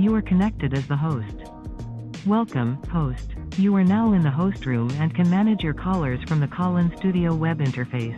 You are connected as the host. Welcome, host. You are now in the host room and can manage your callers from the call-in studio web interface.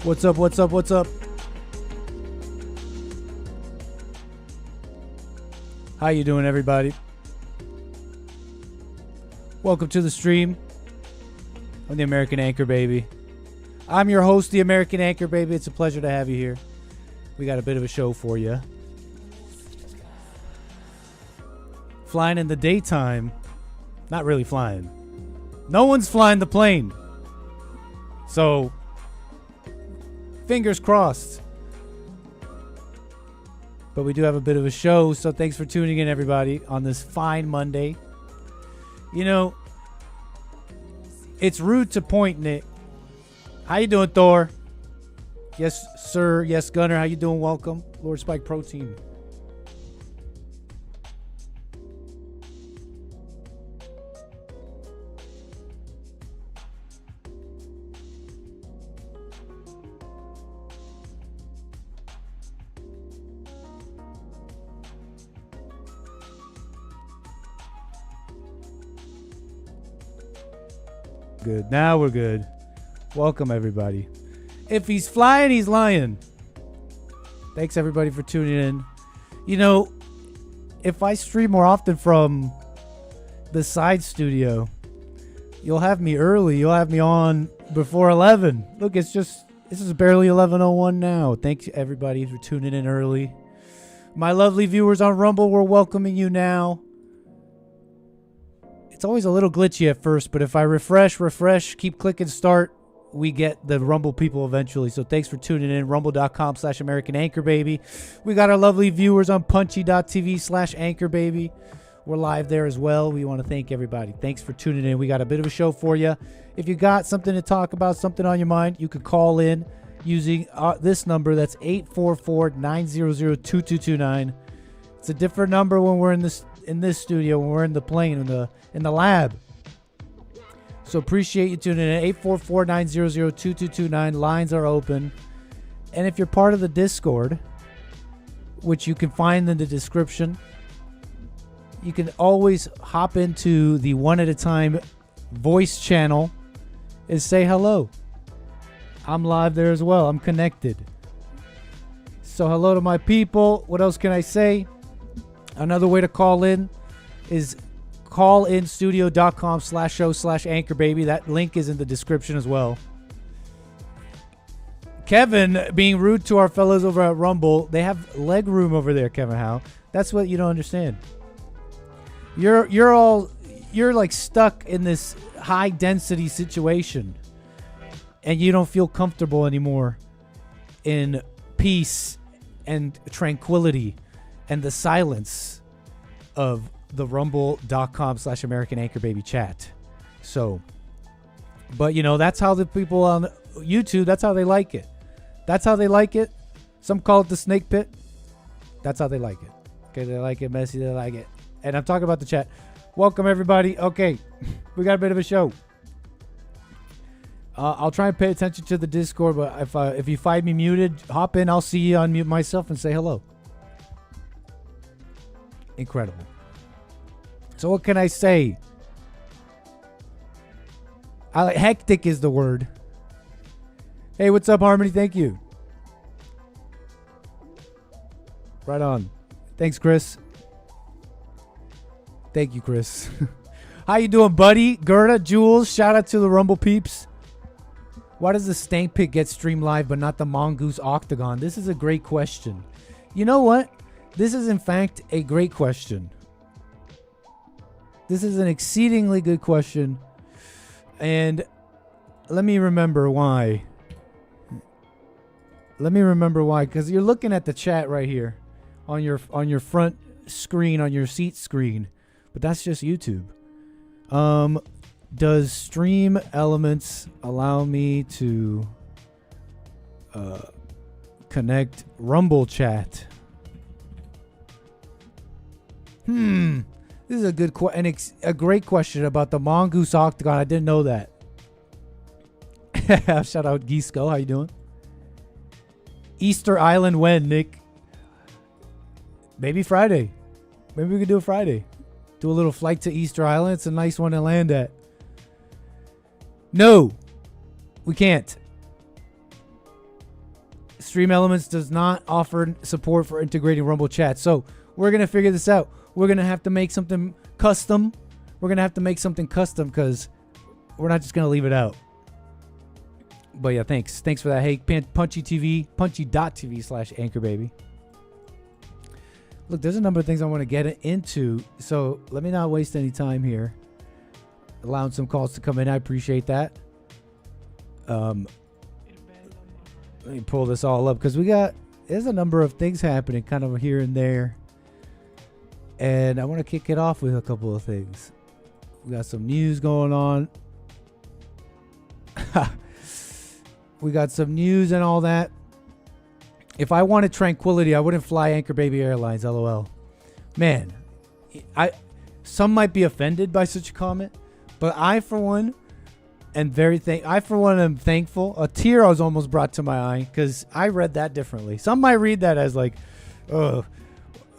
What's up, what's up, what's up? How you doing, everybody? Welcome to the stream. I'm the American Anchor Baby. I'm your host, the American Anchor Baby. It's a pleasure to have you here. We got a bit of a show for you. Flying in the daytime. Not really flying. No one's flying the plane. So, fingers crossed. But we do have a bit of a show, so thanks for tuning in, everybody, on this fine Monday. You know, it's rude to point, Nick. How you doing, Thor? Yes, sir. Yes, Gunner. How you doing? Welcome. Lord Spike Protein. Good. Now we're good. Welcome, everybody. If he's flying, he's lying. Thanks, everybody, for tuning in. You know, if I stream more often from the side studio. You'll have me early. You'll have me on before 11. Look, this is barely 11:01 now. Thanks everybody for tuning in early. My lovely viewers on Rumble, we're welcoming you now. It's always a little glitchy at first, but if I refresh, keep clicking start, we get the Rumble people eventually. So thanks for tuning in. Rumble.com/American Anchor Baby. We got our lovely viewers on punchy.tv/Anchor Baby. We're live there as well. We want to thank everybody. Thanks for tuning in. We got a bit of a show for you. If you got something to talk about, something on your mind, you could call in using this number. That's 844-900-2229. It's a different number when we're in this studio, when we're in the plane, in the lab. So appreciate you tuning in. 844-900-2229. Lines are open. And if you're part of the Discord, which you can find in the description, you can always hop into the One at a Time voice channel and say hello. I'm live there as well. I'm connected. So hello to my people. What else can I say? Another way to call in is callinstudio.com/show/Anchor Baby. That link is in the description as well. Kevin being rude to our fellows over at Rumble. They have leg room over there, Kevin Howe. That's what you don't understand. You're like stuck in this high density situation and you don't feel comfortable anymore in peace and tranquility and the silence of the rumble.com/American Anchor Baby chat. So, but that's how the people on YouTube, that's how they like it. That's how they like it. Some call it the snake pit. That's how they like it. Okay, they like it messy, they like it. And I'm talking about the chat. Welcome, everybody. Okay, we got a bit of a show. I'll try and pay attention to the Discord, but if you find me muted, hop in. I'll see you, unmute myself, and say hello. Incredible. So what can I say? Hectic is the word. Hey, what's up, Harmony? Thank you. Right on. Thanks, Chris. Thank you, Chris. How you doing, buddy? Gerda, Jules, shout out to the Rumble peeps. Why does the Stank Pit get streamed live but not the Mongoose Octagon? This is a great question. You know what? This is, in fact, a great question. This is an exceedingly good question. And let me remember why. Because you're looking at the chat right here on your front screen, on your seat screen. But that's just YouTube. Does Stream Elements allow me to connect Rumble chat? This is a good a great question about the Mongoose Octagon. I didn't know that. Shout out Gisco. How you doing? Easter Island when, Nick? Maybe Friday. Maybe we could do it Friday. Do a little flight to Easter Island. It's a nice one to land at. No, we can't. Stream Elements does not offer support for integrating Rumble chat. So we're going to figure this out. We're going to have to make something custom. Because we're not just going to leave it out. But yeah, thanks. Thanks for that. Hey, Punchy TV, punchy.tv/Anchor Baby. Look, there's a number of things I want to get into, so let me not waste any time here. Allowing some calls to come in, I appreciate that. Let me pull this all up, because there's a number of things happening kind of here and there. And I want to kick it off with a couple of things. We got some news going on. We got some news and all that. If I wanted tranquility, I wouldn't fly Anchor Baby Airlines, LOL. Man, some might be offended by such a comment, but I, for one, am thankful. A tear was almost brought to my eye because I read that differently. Some might read that as like, oh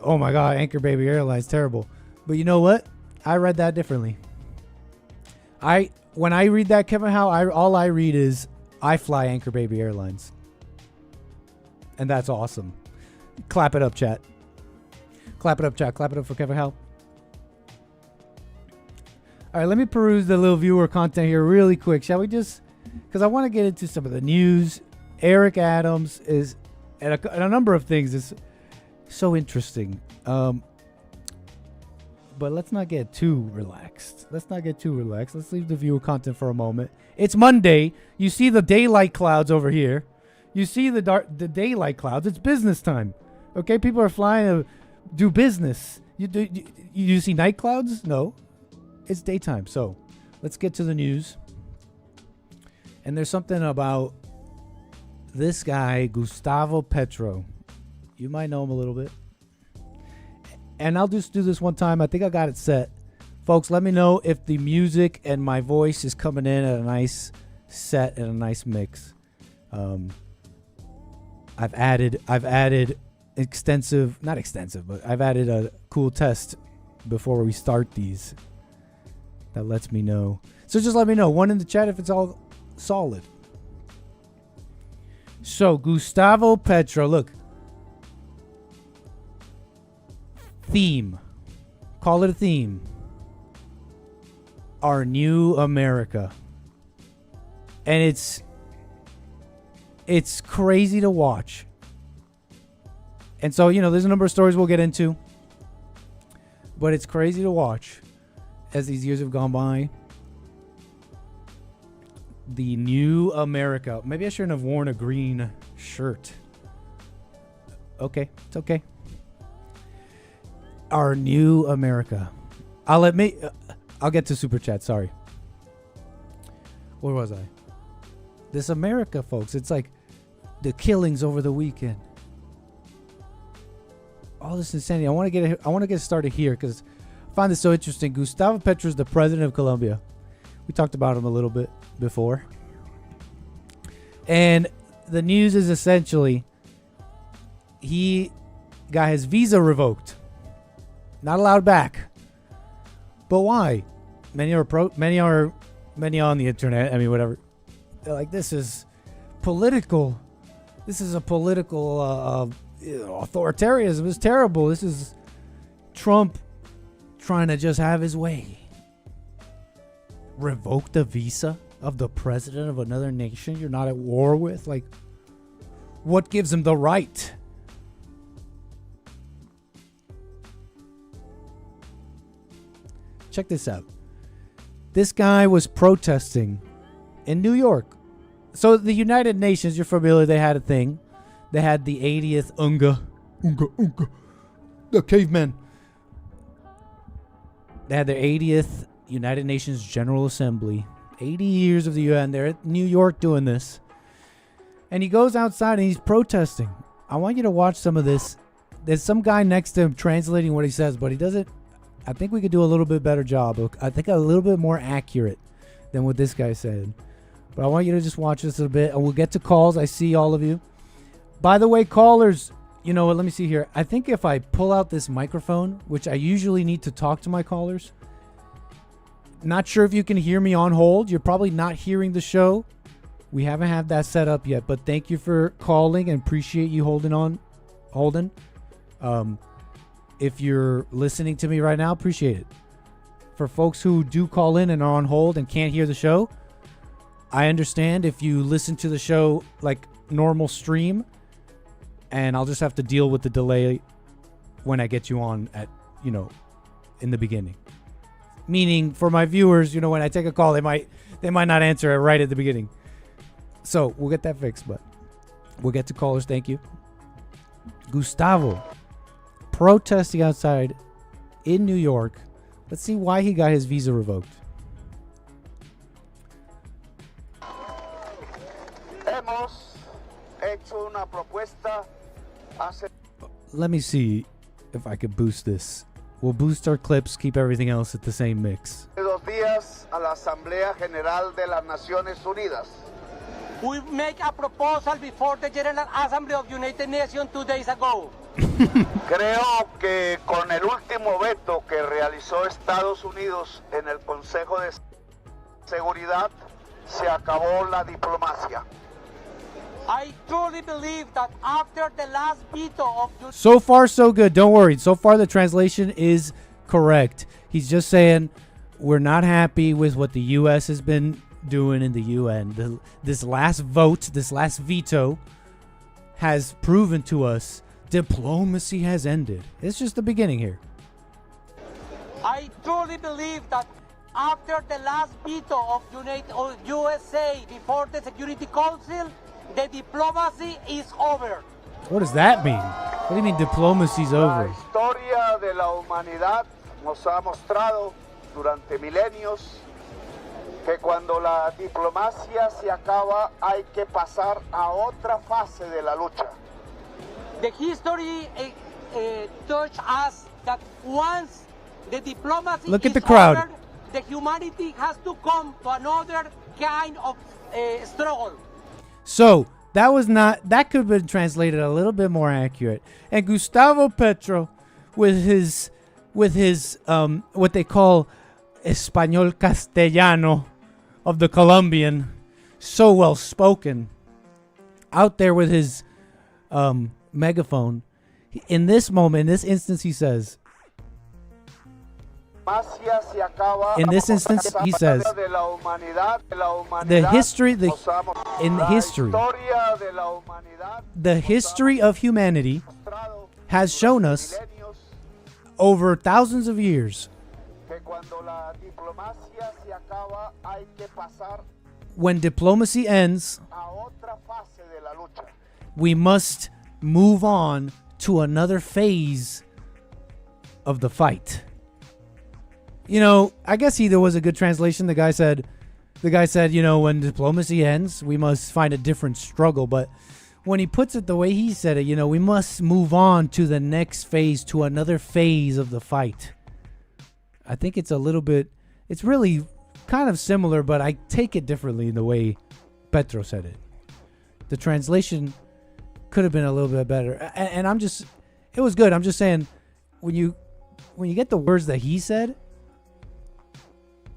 my God, Anchor Baby Airlines, terrible. But you know what? I read that differently. When I read that, Kevin Howe, all I read is, I fly Anchor Baby Airlines. And that's awesome. Clap it up, chat. Clap it up, chat. Clap it up for Kevin Howe. All right, let me peruse the little viewer content here really quick. Shall we just? Because I want to get into some of the news. Eric Adams is, and a number of things is so interesting. But let's not get too relaxed. Let's leave the viewer content for a moment. It's Monday. You see the daylight clouds over here. You see the daylight clouds. It's business time. Okay, people are flying to do business. You see night clouds? No. It's daytime. So let's get to the news. And there's something about this guy, Gustavo Petro. You might know him a little bit. And I'll just do this one time. I think I got it set. Folks, let me know if the music and my voice is coming in at a nice set and a nice mix. I've added not extensive, but I've added a cool test before we start these that lets me know. So just let me know. One in the chat if it's all solid. So Gustavo Petro, look. Theme. Call it a theme. Our new America. And it's crazy to watch. And so, there's a number of stories we'll get into. But it's crazy to watch as these years have gone by. The new America. Maybe I shouldn't have worn a green shirt. Okay, it's okay. Our new America. I'll get to Super Chat, sorry. Where was I? This America, folks. It's like the killings over the weekend. All this insanity. I want to get started here because I find this so interesting. Gustavo Petro is the president of Colombia. We talked about him a little bit before. And the news is essentially he got his visa revoked. Not allowed back. But why? Many on the internet. I mean, whatever. They're like, this is political. This is a political authoritarianism. It's terrible. This is Trump trying to just have his way. Revoke the visa of the president of another nation you're not at war with? Like, what gives him the right? Check this out. This guy was protesting in New York. So the United Nations, you're familiar, they had a thing. They had the 80th Unga, the cavemen. They had their 80th United Nations General Assembly. 80 years of the UN. They're at New York doing this. And he goes outside and he's protesting. I want you to watch some of this. There's some guy next to him translating what he says, but he doesn't. I think we could do a little bit better job. I think a little bit more accurate than what this guy said. But I want you to just watch this a bit, and we'll get to calls. I see all of you. By the way, callers, you know what? Let me see here. I think if I pull out this microphone, which I usually need to talk to my callers, not sure if you can hear me on hold. You're probably not hearing the show. We haven't had that set up yet, but thank you for calling and appreciate you holding on. If you're listening to me right now, appreciate it. For folks who do call in and are on hold and can't hear the show, I understand if you listen to the show like normal stream, and I'll just have to deal with the delay when I get you on at, in the beginning. Meaning for my viewers, when I take a call, they might not answer it right at the beginning. So we'll get that fixed, but we'll get to callers. Thank you. Gustavo protesting outside in New York. Let's see why he got his visa revoked. Let me see if I could boost this. We'll boost our clips, keep everything else at the same mix. We make a proposal before the General Assembly of United Nations 2 days ago. Creo que con el último veto que realizó Estados Unidos en el Consejo de Seguridad se acabó la diplomacia. I truly believe that after the last veto of... So far, so good. Don't worry. So far, the translation is correct. He's just saying we're not happy with what the U.S. has been doing in the UN. This last vote, this last veto, has proven to us diplomacy has ended. It's just the beginning here. I truly believe that after the last veto of USA before the Security Council, the diplomacy is over. What does that mean? What do you mean diplomacy's La over? historia de la humanidad nos ha mostrado durante milenios que cuando la diplomacia se acaba hay que pasar a otra fase de la lucha. The history taught us that once the diplomacy Look at is the crowd. over, the humanity has to come to another kind of struggle. So that could have been translated a little bit more accurate. And Gustavo Petro, with his what they call Español Castellano of the Colombian, so well spoken, out there with his megaphone. In this moment, in this instance, he says. In this instance, he says, the history of humanity has shown us over thousands of years when diplomacy ends, we must move on to another phase of the fight. You know, I guess there was a good translation. The guy said, you know, when diplomacy ends, we must find a different struggle. But when he puts it the way he said it, you know, we must move on to the next phase, to another phase of the fight. I think it's it's really kind of similar, but I take it differently in the way Petro said it. The translation could have been a little bit better. And it was good. I'm just saying, when you get the words that he said,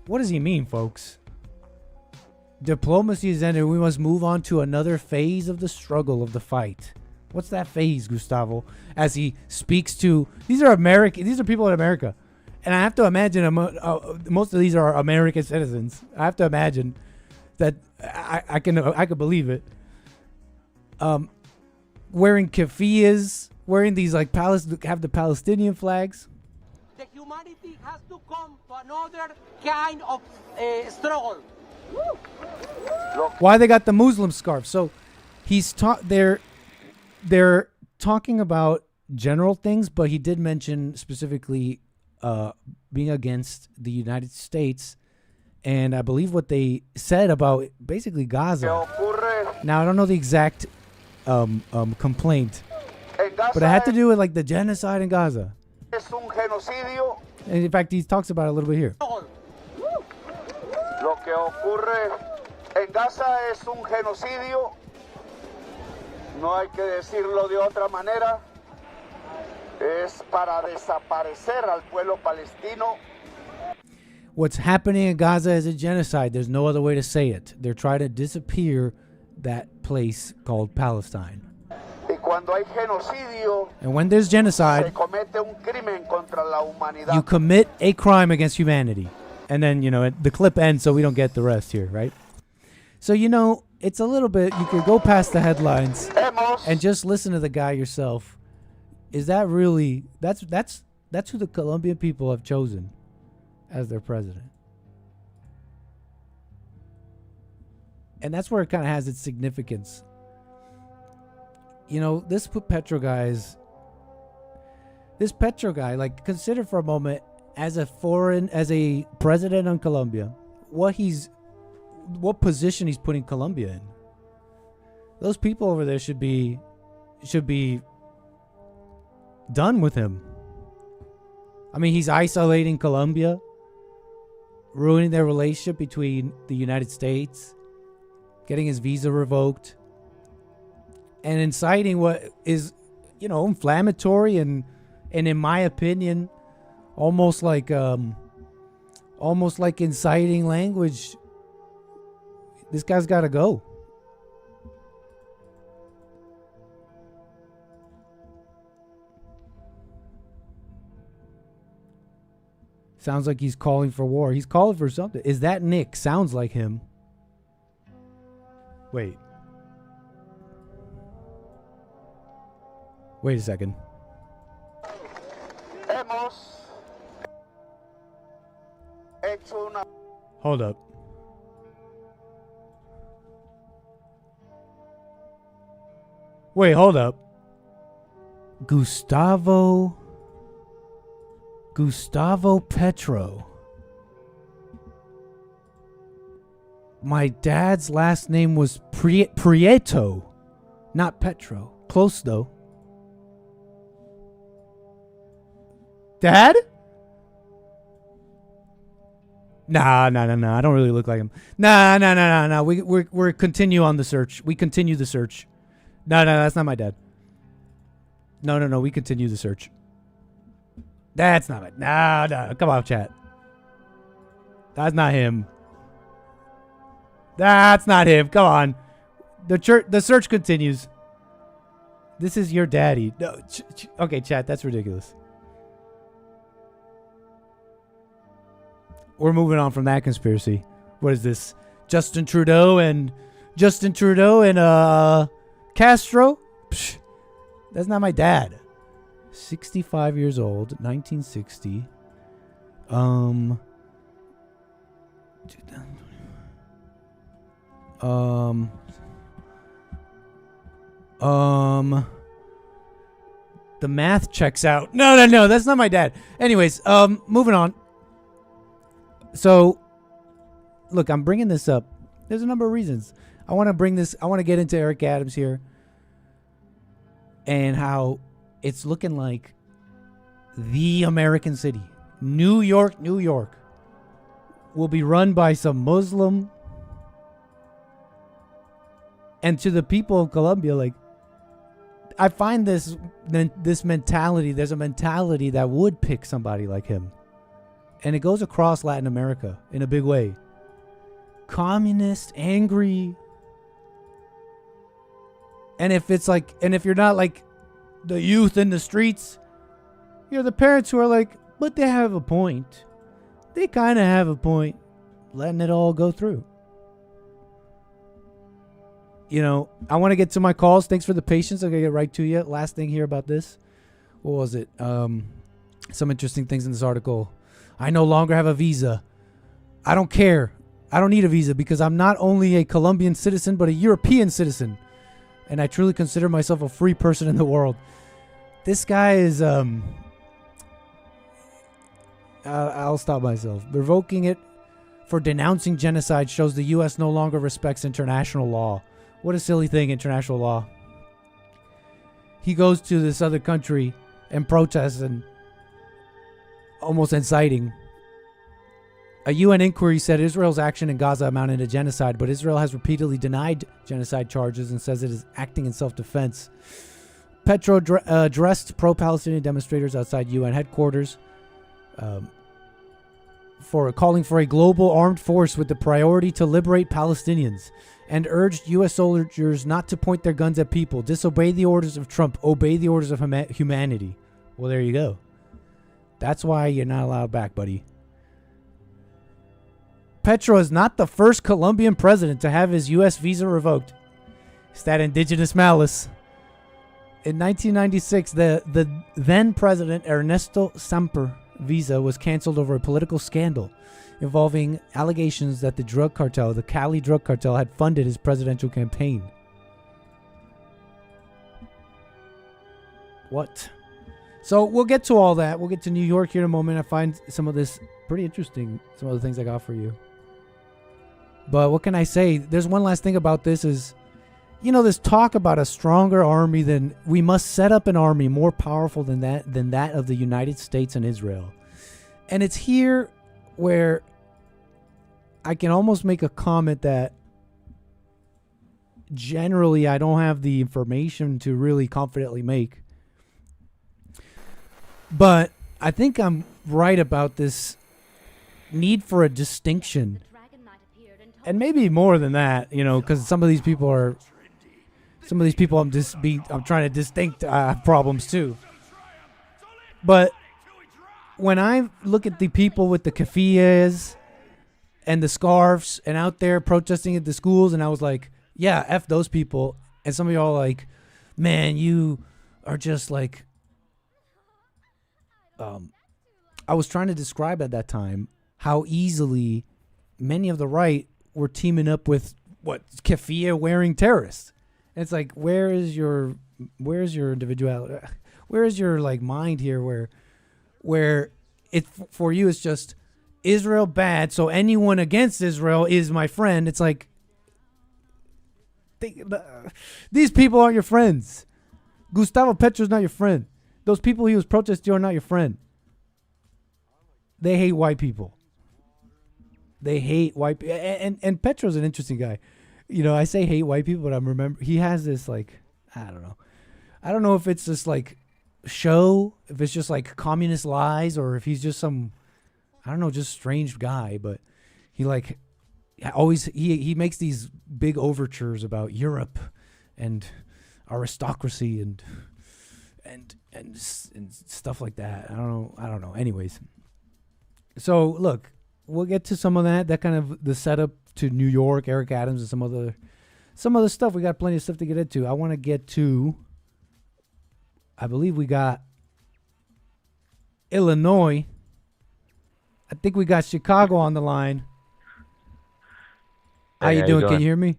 what does he mean, folks? Diplomacy is ended. We must move on to another phase of the struggle, of the fight. What's that phase, Gustavo? As he speaks to these are people in America, and I have to imagine most of these are American citizens. I have to imagine that I can believe it. Wearing keffiyehs, wearing these have the Palestinian flags. The humanity has to come to another kind of struggle. Why they got the Muslim scarf? So they're talking about general things, but he did mention specifically being against the United States, and I believe what they said about basically Gaza. Now I don't know the exact complaint, but it had to do with like the genocide in Gaza. And in fact, he talks about it a little bit here. Lo que ocurre en Gaza es un genocidio. No hay que decirlo de otra manera. Es para desaparecer al pueblo palestino. What's happening in Gaza is a genocide. There's no other way to say it. They're trying to disappear that place called Palestine. And when there's genocide, you commit a crime against humanity. And then, you know, the clip ends so we don't get the rest here, right? So, you know, it's a little bit, you could go past the headlines and just listen to the guy yourself. Is that really, that's who the Colombian people have chosen as their president. And that's where it kind of has its significance. You know, this Petro guy, like, consider for a moment, as a president in Colombia, what position he's putting Colombia in. Those people over there should be done with him. I mean, he's isolating Colombia, ruining their relationship between the United States, getting his visa revoked, and inciting what is, you know, inflammatory and in my opinion, almost like inciting language. This guy's got to go. Sounds like he's calling for war. He's calling for something. Is that Nick? Sounds like him. Wait. Wait a second. Hold up. Wait, hold up. Gustavo Petro. My dad's last name was Prieto, not Petro. Close though. Dad? Nah. I don't really look like him. Nah. We're continue on the search. We continue the search. No, that's not my dad. No. We continue the search. That's not it. No. Come on, chat. That's not him. That's not him. Come on. The search continues. This is your daddy. No. Okay, chat. That's ridiculous. We're moving on from that conspiracy. What is this? Justin Trudeau and Castro? Psh, that's not my dad. 65 years old, 1960. The math checks out. No, that's not my dad. Anyways, moving on. So, look, I'm bringing this up. There's a number of reasons. I want to get into Eric Adams here and how it's looking like the American city, New York, will be run by some Muslim. And to the people of Colombia, like, I find this mentality, there's a mentality that would pick somebody like him. And it goes across Latin America in a big way. Communist, angry. And if you're not like the youth in the streets, you're the parents who are like, but they have a point. They kind of have a point. Letting it all go through. You know, I want to get to my calls. Thanks for the patience. I'm going to get right to you. Last thing here about this. What was it? Some interesting things in this article. I no longer have a visa. I don't care. I don't need a visa because I'm not only a Colombian citizen, but a European citizen. And I truly consider myself a free person in the world. This guy is, I'll stop myself. Revoking it for denouncing genocide shows the U.S. no longer respects international law. What a silly thing, international law. He goes to this other country and protests and almost inciting. A UN inquiry said Israel's action in Gaza amounted to genocide, but Israel has repeatedly denied genocide charges and says it is acting in self-defense. Petro addressed pro-Palestinian demonstrators outside UN headquarters for calling for a global armed force with the priority to liberate Palestinians and urged U.S. soldiers not to point their guns at people, disobey the orders of Trump, obey the orders of humanity. Well, there you go. That's why you're not allowed back, buddy. Petro is not the first Colombian president to have his U.S. visa revoked. It's that indigenous malice. In 1996, the then president Ernesto Samper visa was canceled over a political scandal involving allegations that the Cali drug cartel, had funded his presidential campaign. What? So we'll get to all that. We'll get to New York here in a moment. I find some of this pretty interesting, some of the things I got for you. But what can I say? There's one last thing about this is, you know, this talk about a stronger army than, we must set up an army more powerful than that of the United States and Israel. And it's here where I can almost make a comment that generally I don't have the information to really confidently make. But I think I'm right about this need for a distinction. And maybe more than that, you know, because some of these people I'm trying to distinct problems too. But when I look at the people with the keffiyehs and the scarves and out there protesting at the schools, and I was like, yeah, F those people. And some of y'all are like, man, you are just like, I was trying to describe at that time how easily many of the right were teaming up with keffiyeh wearing terrorists. And it's like, where's your individuality? Where is your like mind here where it for you it's just Israel bad, so anyone against Israel is my friend. It's like these people aren't your friends. Gustavo Petro's not your friend. Those people he was protesting are not your friend. They hate white people. They hate white people. And Petro's an interesting guy. You know, I say hate white people, but I remember he has this like, I don't know if it's just like show, if it's just like communist lies, or if he's just some, I don't know, just strange guy. But he like always he makes these big overtures about Europe and aristocracy and stuff like that. I don't know. Anyways, so look, we'll get to some of that kind of the setup to New York, Eric Adams, and some other stuff. We got plenty of stuff to get into. I want to get to, I believe we got Illinois. I think we got Chicago on the line. How you doing? Can you hear me?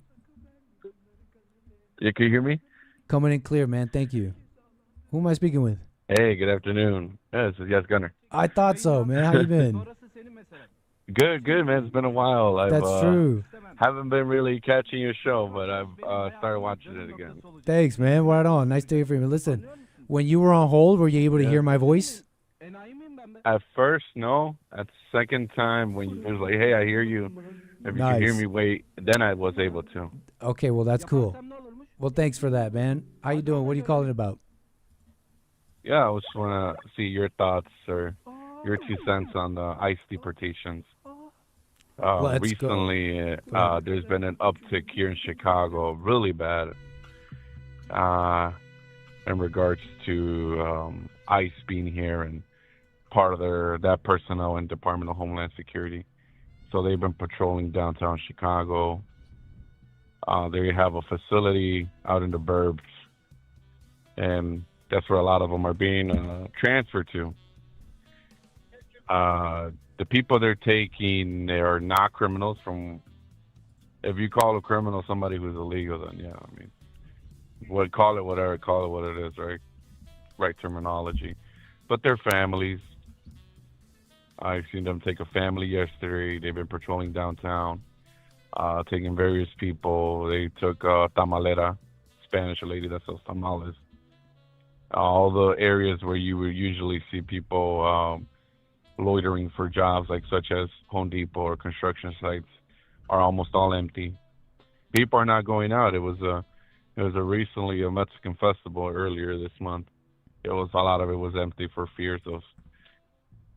Yeah, can you hear me? Coming in clear, man. Thank you. Who am I speaking with? Hey, good afternoon. Yeah, this is Yes Gunner. I thought so, man. How you been? Good, man. It's been a while. That's true. Haven't been really catching your show, but I've started watching it again. Thanks, man. Right on. Nice to hear from you. Listen, when you were on hold, were you able to hear my voice? At first, no. At the second time, when you was like, "Hey, I hear you. If you can hear me, wait." Then I was able to. Okay, well that's cool. Well, thanks for that, man. How you doing? What are you calling about? Yeah, I just want to see your thoughts or your 2 cents on the ICE deportations. Recently, there's been an uptick here in Chicago, really bad, in regards to ICE being here and part of that personnel in Department of Homeland Security. So they've been patrolling downtown Chicago. They have a facility out in the burbs, and that's where a lot of them are being transferred to. The people they're taking, they are not criminals. If you call a criminal somebody who's illegal, then yeah, I mean, call it what it is, right? Right terminology. But they're families. I've seen them take a family yesterday. They've been patrolling downtown, taking various people. They took tamalera, Spanish lady that sells tamales. All the areas where you would usually see people loitering for jobs, like such as Home Depot or construction sites, are almost all empty. People are not going out. It was recently a Mexican festival earlier this month. A lot of it was empty for fears of,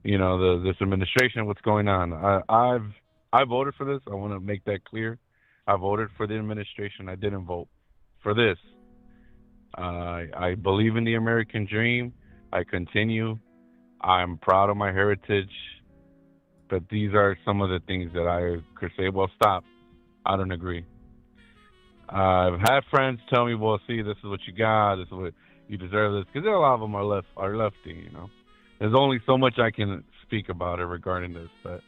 this administration, what's going on. I voted for this. I want to make that clear. I voted for the administration. I didn't vote for this. I believe in the American dream. I continue. I'm proud of my heritage. But these are some of the things that I could say, well, stop. I don't agree. I've had friends tell me, well, see, this is what you got. This is what you deserve this. Because a lot of them are lefty, There's only so much I can speak about it regarding this. But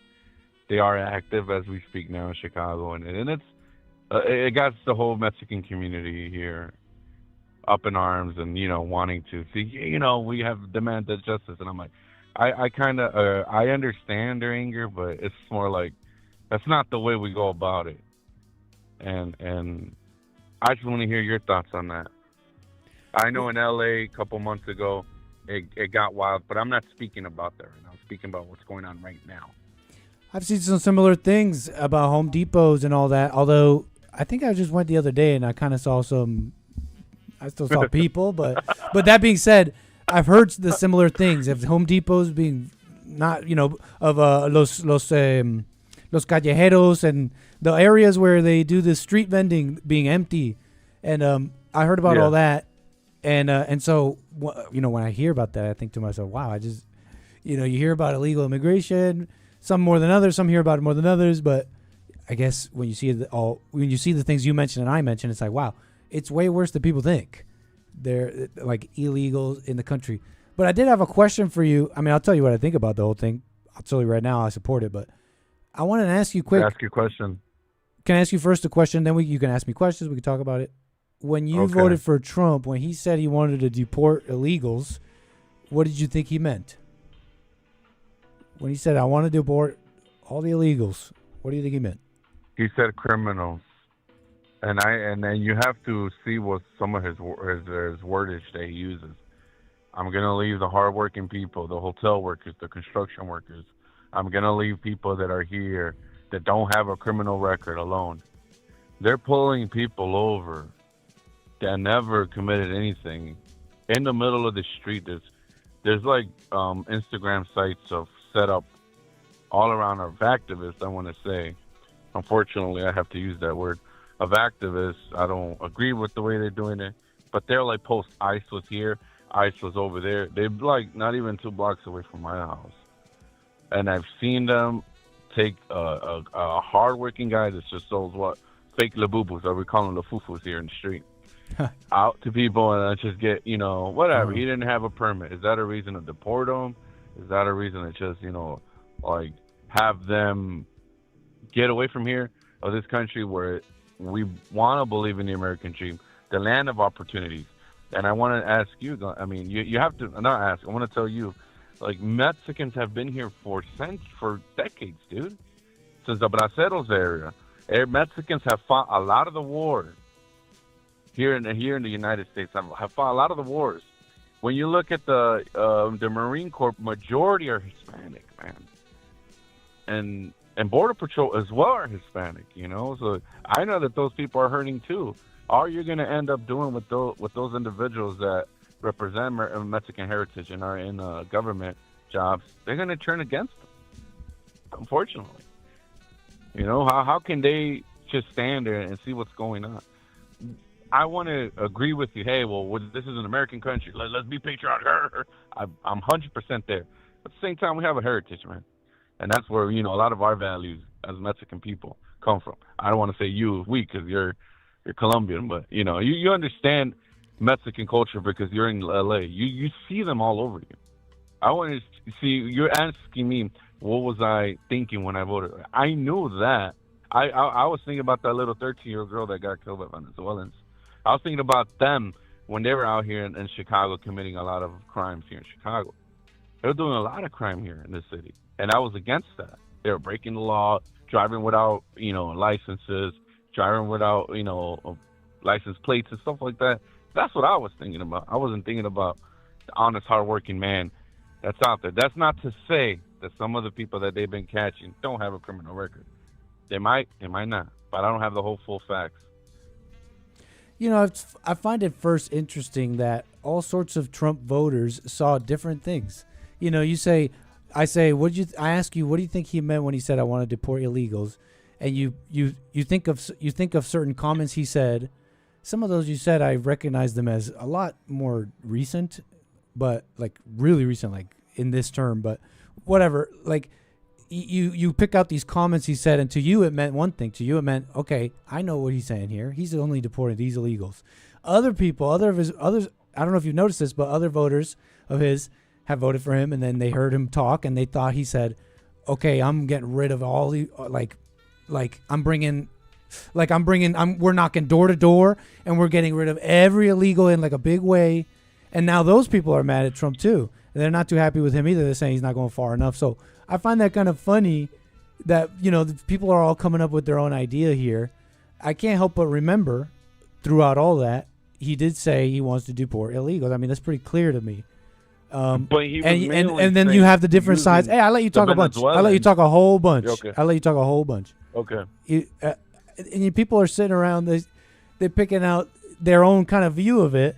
they are active as we speak now in Chicago. And it's it got the whole Mexican community here up in arms and, wanting to see, we have demanded justice. And I'm like, I kind of, I understand their anger, but it's more like, that's not the way we go about it. And I just want to hear your thoughts on that. I know in LA a couple months ago, it got wild, but I'm not speaking about that right now. I'm speaking about what's going on right now. I've seen some similar things about Home Depots and all that, although I think I just went the other day and I kind of saw I still saw people, but that being said, I've heard the similar things of Home Depots being not, of los callejeros and the areas where they do the street vending being empty, and I heard about all that, and so when I hear about that, I think to myself, wow, You hear about illegal immigration, some more than others, some hear about it more than others, but I guess when you see the things you mentioned and I mentioned, it's like, wow, it's way worse than people think. They're like illegals in the country. But I did have a question for you. I mean, I'll tell you what I think about the whole thing. I'll tell you right now, I support it, but I wanted to ask you quick. Ask your question. Can I ask you first a question? Then you can ask me questions. We can talk about it. When you voted for Trump, when he said he wanted to deport illegals, what did you think he meant? When he said, I want to deport all the illegals, what do you think he meant? He said criminals. And then you have to see what some of his wordage that he uses. I'm going to leave the hardworking people, the hotel workers, the construction workers. I'm going to leave people that are here that don't have a criminal record alone. They're pulling people over that never committed anything in the middle of the street. There's like Instagram sites of set up all around of activists, I want to say. Unfortunately, I have to use that word. Of activists, I don't agree with the way they're doing it, but they're like post ICE was here, ICE was over there. They're like not even 2 blocks away from my house, and I've seen them take a hardworking guy that just sells fake labubus, or we call them lafufus here in the street, out to people and just get whatever. He didn't have a permit. Is that a reason to deport him? Is that a reason to just like have them get away from here, or this country where we want to believe in the American dream, the land of opportunities? And I want to ask you, I mean, you have to not ask, I want to tell you, like, Mexicans have been here for decades, dude. Since the Braceros area. Mexicans have fought a lot of the wars here in the United States, have fought a lot of the wars. When you look at the Marine Corps, majority are Hispanic, man. And Border Patrol as well are Hispanic, So I know that those people are hurting too. All you're going to end up doing with those individuals that represent Mexican heritage and are in government jobs, they're going to turn against them, unfortunately. How can they just stand there and see what's going on? I want to agree with you. Hey, well, this is an American country. Let's be patriotic. I'm 100% there. At the same time, we have a heritage, man. And that's where, a lot of our values as Mexican people come from. I don't want to say we, because you're Colombian, but, you understand Mexican culture because you're in LA. You see them all over you. I want to see, you're asking me, what was I thinking when I voted? I knew that. I was thinking about that little 13-year-old girl that got killed by Venezuelans. I was thinking about them when they were out here in Chicago committing a lot of crimes here in Chicago. They were doing a lot of crime here in this city. And I was against that. They were breaking the law, driving without, licenses, driving without, license plates and stuff like that. That's what I was thinking about. I wasn't thinking about the honest, hardworking man that's out there. That's not to say that some of the people that they've been catching don't have a criminal record. They might not. But I don't have the whole full facts. I find it first interesting that all sorts of Trump voters saw different things. I ask you, what do you think he meant when he said, I want to deport illegals? And you think of certain comments he said. Some of those you said, I recognize them as a lot more recent, but like really recent, like in this term, but whatever. Like you pick out these comments he said, and to you it meant one thing. To you it meant, okay, I know what he's saying here. He's only deporting these illegals. Other people, others, I don't know if you've noticed this, but other voters of his have voted for him, and then they heard him talk, and they thought he said, okay, I'm getting rid of all the, we're knocking door to door, and we're getting rid of every illegal in like a big way. And now those people are mad at Trump too. And they're not too happy with him either. They're saying he's not going far enough. So I find that kind of funny that, the people are all coming up with their own idea here. I can't help but remember throughout all that, he did say he wants to deport illegals. I mean, that's pretty clear to me. But he and then you have the different sides. Hey, I'll let you talk a bunch. I'll let you talk a whole bunch. Okay. I'll let you talk a whole bunch. Okay. And people are sitting around, they're picking out their own kind of view of it.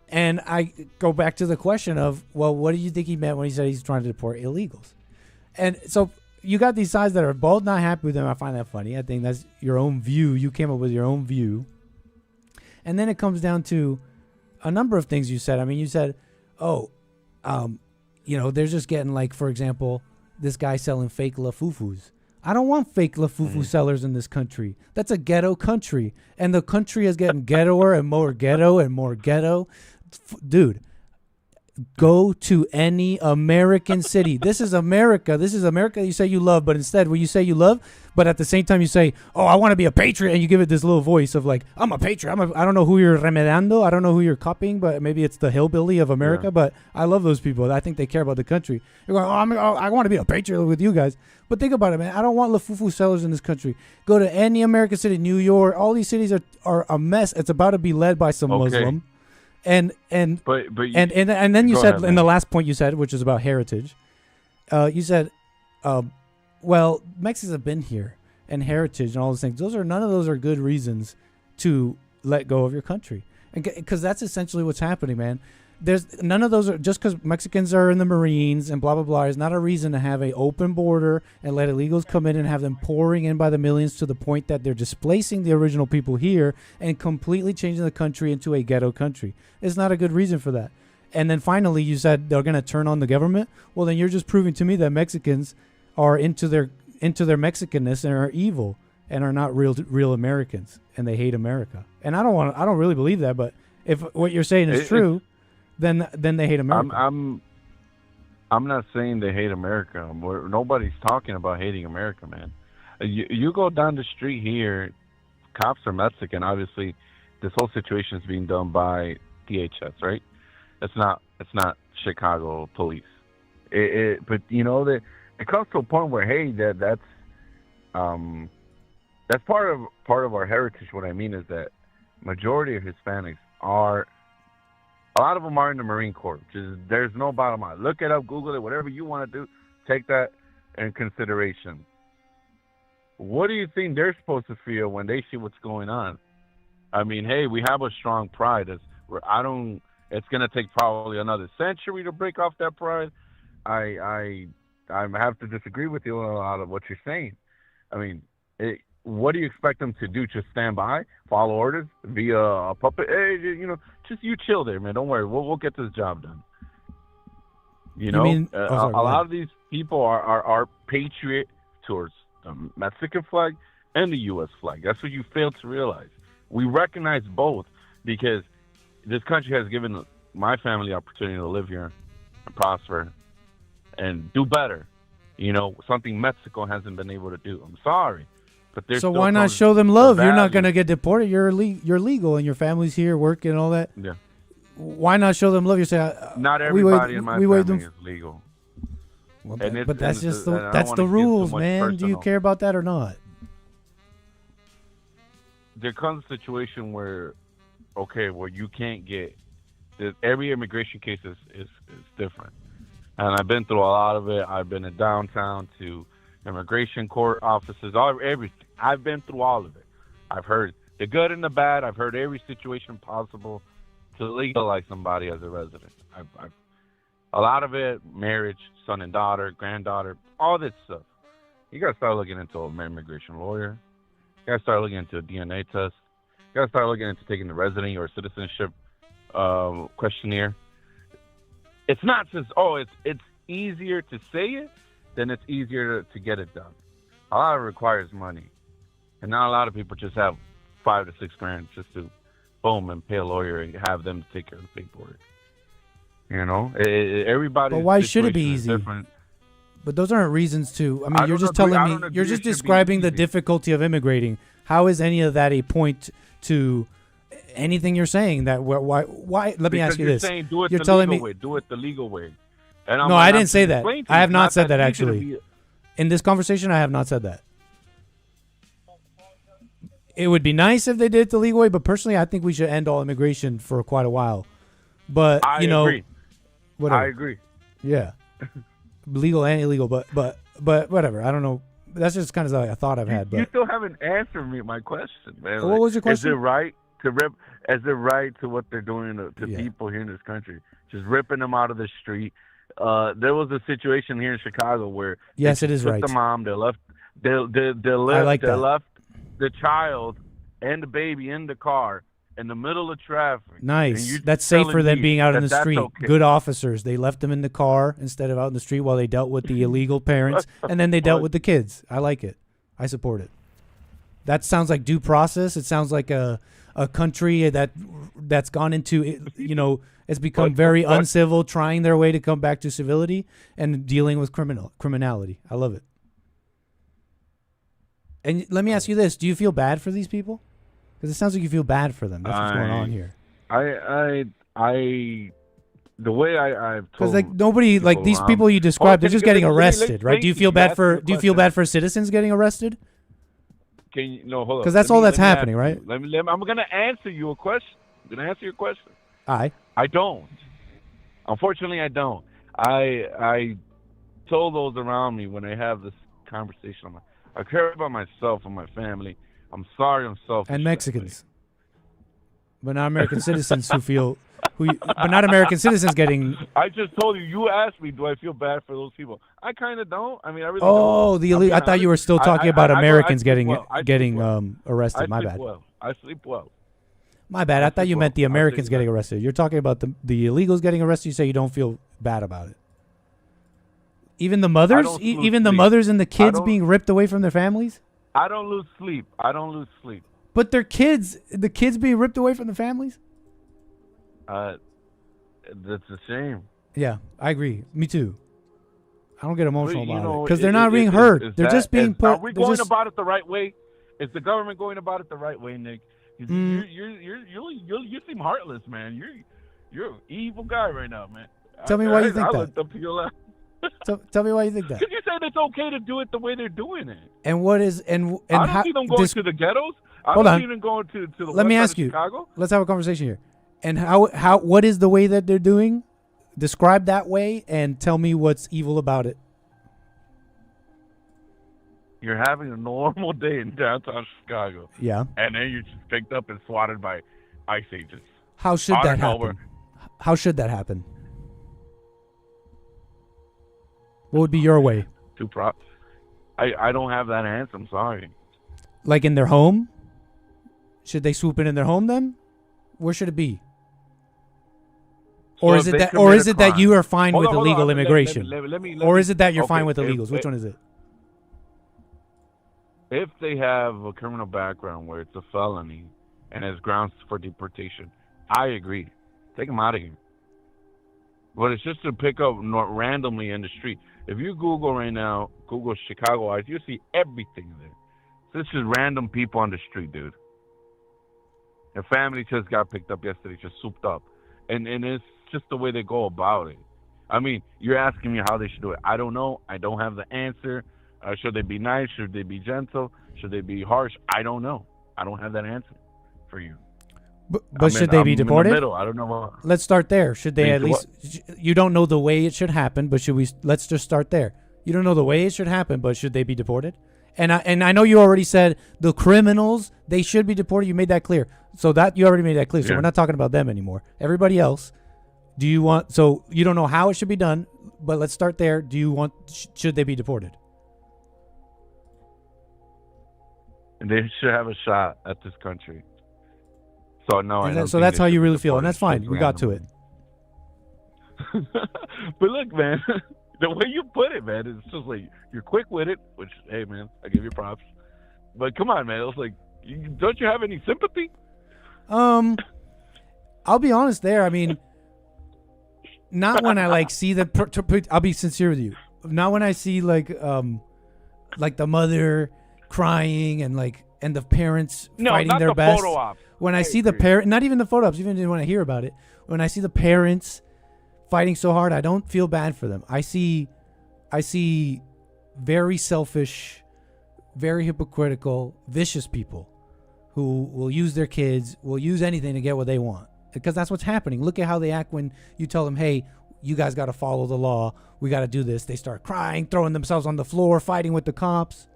And I go back to the question of, well, what do you think he meant when he said he's trying to deport illegals? And so you got these sides that are both not happy with him. I find that funny. I think that's your own view. You came up with your own view. And then it comes down to a number of things you said. I mean, you said, they're just getting, like, for example, this guy selling fake lafufus. I don't want fake lafufu sellers in this country. That's a ghetto country. And the country is getting ghettoer and more ghetto and more ghetto. Dude, go to any American city. This is America. This is America you say you love, but instead when you say you love, but at the same time you say, oh, I want to be a patriot, and you give it this little voice of like, I'm a patriot. I don't know who you're remedando. I don't know who you're copying, but maybe it's the hillbilly of America, but I love those people. I think they care about the country. You're going, I want to be a patriot with you guys. But think about it, man. I don't want lafufu sellers in this country. Go to any American city, New York. All these cities are a mess. It's about to be led by some Muslim. And then you said ahead, in the last point you said, which is about heritage, you said, well, Mexicans have been here and heritage and all those things. None of those are good reasons to let go of your country, because that's essentially what's happening, man. There's none of those are just because Mexicans are in the Marines and blah blah blah is not a reason to have an open border and let illegals come in and have them pouring in by the millions to the point that they're displacing the original people here and completely changing the country into a ghetto country. It's not a good reason for that. And then finally, you said they're going to turn on the government. Well, then you're just proving to me that Mexicans are into their Mexicanness and are evil and are not real Americans, and they hate America. And I don't really believe that, but if what you're saying is true, then they hate America. I'm not saying they hate America. Nobody's talking about hating America, man. You go down the street here, cops are Mexican. Obviously, this whole situation is being done by DHS, right? It's not Chicago police. But that it comes to a point where, hey, that's part of our heritage. What I mean is that majority of Hispanics are. A lot of them are in the Marine Corps. There's no bottom line. Look it up, Google it, whatever you want to do. Take that in consideration. What do you think they're supposed to feel when they see what's going on? I mean, hey, we have a strong pride. It's going to take probably another century to break off that pride. I have to disagree with you on a lot of what you're saying. I mean, what do you expect them to do? Just stand by, follow orders, be a puppet? Hey, just you chill there, man. Don't worry. We'll get this job done. A lot of these people are patriot towards the Mexican flag and the U.S. flag. That's what you fail to realize. We recognize both because this country has given my family the opportunity to live here and prosper and do better. Something Mexico hasn't been able to do. I'm sorry. But so why not show them love? You're not going to get deported. You're legal, and your family's here working and all that. Yeah. Why not show them love? You say not everybody in my family is legal. Well, but that's just that's the rules, man. Personal. Do you care about that or not? There comes a situation where, you can't get. Every immigration case is different, and I've been through a lot of it. I've been in downtown to immigration court offices, everything. I've been through all of it. I've heard the good and the bad. I've heard every situation possible to legalize somebody as a resident. I've a lot of it, marriage, son and daughter, granddaughter, all this stuff. You got to start looking into an immigration lawyer. You got to start looking into a DNA test. You got to start looking into taking the resident or citizenship questionnaire. It's not just, it's easier to say it, then it's easier to get it done. A lot of it requires money. And not a lot of people just have $5 to $6 grand just to boom and pay a lawyer and have them take care of the paperwork. Everybody. But why should it be easy? Different. But those aren't reasons to. I mean, you're just telling me. You're just describing the difficulty of immigrating. How is any of that a point to anything you're saying? That why? Let me ask you this. You're telling me do it the legal way. And no, I didn't say that. I have not said that actually. In this conversation, I have not said that. It would be nice if they did it the legal way, but personally, I think we should end all immigration for quite a while. But I agree. Whatever. I agree. Yeah, legal and illegal, but whatever. I don't know. That's just kind of like a thought I've had. But you still haven't answered me my question, man. What was your question? Is it right to rip? Is it right to what they're doing to people here in this country? Just ripping them out of the street. There was a situation here in Chicago where yes, it is right. The mom, they left the child and the baby in the car, in the middle of traffic. and Nice. you're That's telling safer than me being out in that the that's street. okay. Good officers. They left them in the car instead of out in the street while they dealt with the illegal parents, and then they dealt with the kids. I like it. I support it. That sounds like due process. It sounds like a country that's gone into, it's become very uncivil, trying their way to come back to civility and dealing with criminality. I love it. And let me ask you this: do you feel bad for these people? Because it sounds like you feel bad for them. That's what's going on here. The way I've told, because like nobody, like these people you described, they're just getting arrested, right? Do you feel bad for citizens getting arrested? Hold on. Because that's all that's happening, right? I'm gonna answer you a question. I'm gonna answer your question. I don't. Unfortunately, I don't. I told those around me when I have this conversation. I care about myself and my family. I'm sorry, I'm selfish. And Mexicans, but not American citizens but not American citizens getting. I just told you. You asked me, do I feel bad for those people? I kind of don't. I mean, I really. Oh, don't. I thought you were still talking about Americans getting arrested. My bad. I sleep well. My bad. I thought you meant the Americans getting arrested. You're talking about the illegals getting arrested. You say you don't feel bad about it. Even the mothers, the mothers and the kids being ripped away from their families. I don't lose sleep. But their kids, the kids being ripped away from the families. That's a shame. Yeah, I agree. Me too. I don't get emotional about it because they're not being heard. They're just being put. Are we going about it the right way? Is the government going about it the right way, Nick? You seem heartless, man. You're an evil guy right now, man. Tell me why you think that. I looked up to your left. Tell me why you think that. Because you said it's okay to do it the way they're doing it. And what is and I don't see them going to the ghettos. I don't see them going to the Let me ask you. Chicago. Let's have a conversation here. And what is the way that they're doing? Describe that way and tell me what's evil about it. You're having a normal day in downtown Chicago. Yeah. And then you're just picked up and swatted by ICE agents. How should that happen? How should that happen? What would be your way? I don't have that answer. I'm sorry. Like in their home? Should they swoop in their home then? Where should it be? Or is it that you are fine with illegal immigration? Or is it that you're fine with illegals? Which one is it? If they have a criminal background where it's a felony and has grounds for deportation, I agree. Take them out of here. But it's just to pick up randomly in the street. If you Google right now, Google Chicago ICE, you see everything there. This is random people on the street, dude. A family just got picked up yesterday, just souped up. And it's just the way they go about it. I mean, you're asking me how they should do it. I don't know. I don't have the answer. Should they be nice? Should they be gentle? Should they be harsh? I don't know. I don't have that answer for you. But should they be deported? In the middle. I don't know. Let's start there. Should they at least? You don't know the way it should happen, but should we? Let's just start there. You don't know the way it should happen, but should they be deported? And I know you already said the criminals, they should be deported. You made that clear. So that you already made that clear. So we're not talking about them anymore. Everybody else. Do you want? So you don't know how it should be done, but let's start there. Do you want? Should they be deported? And they should have a shot at this country. So no, I don't. So that's how you really feel, and that's fine. We got to it. But look, man, the way you put it, man, it's just like you're quick with it. Which, hey, man, I give you props. But come on, man, it's like, don't you have any sympathy? I'll be honest. There, I mean, not when I see the. I'll be sincere with you. Not when I see like the mother crying and the parents fighting their best. Photo op. When I see the parent, not even the photo ops, even when I hear about it, when I see the parents fighting so hard, I don't feel bad for them. I see very selfish, very hypocritical, vicious people who will use their kids, will use anything to get what they want. Because that's what's happening. Look at how they act when you tell them, hey, you guys got to follow the law. We got to do this. They start crying, throwing themselves on the floor, fighting with the cops.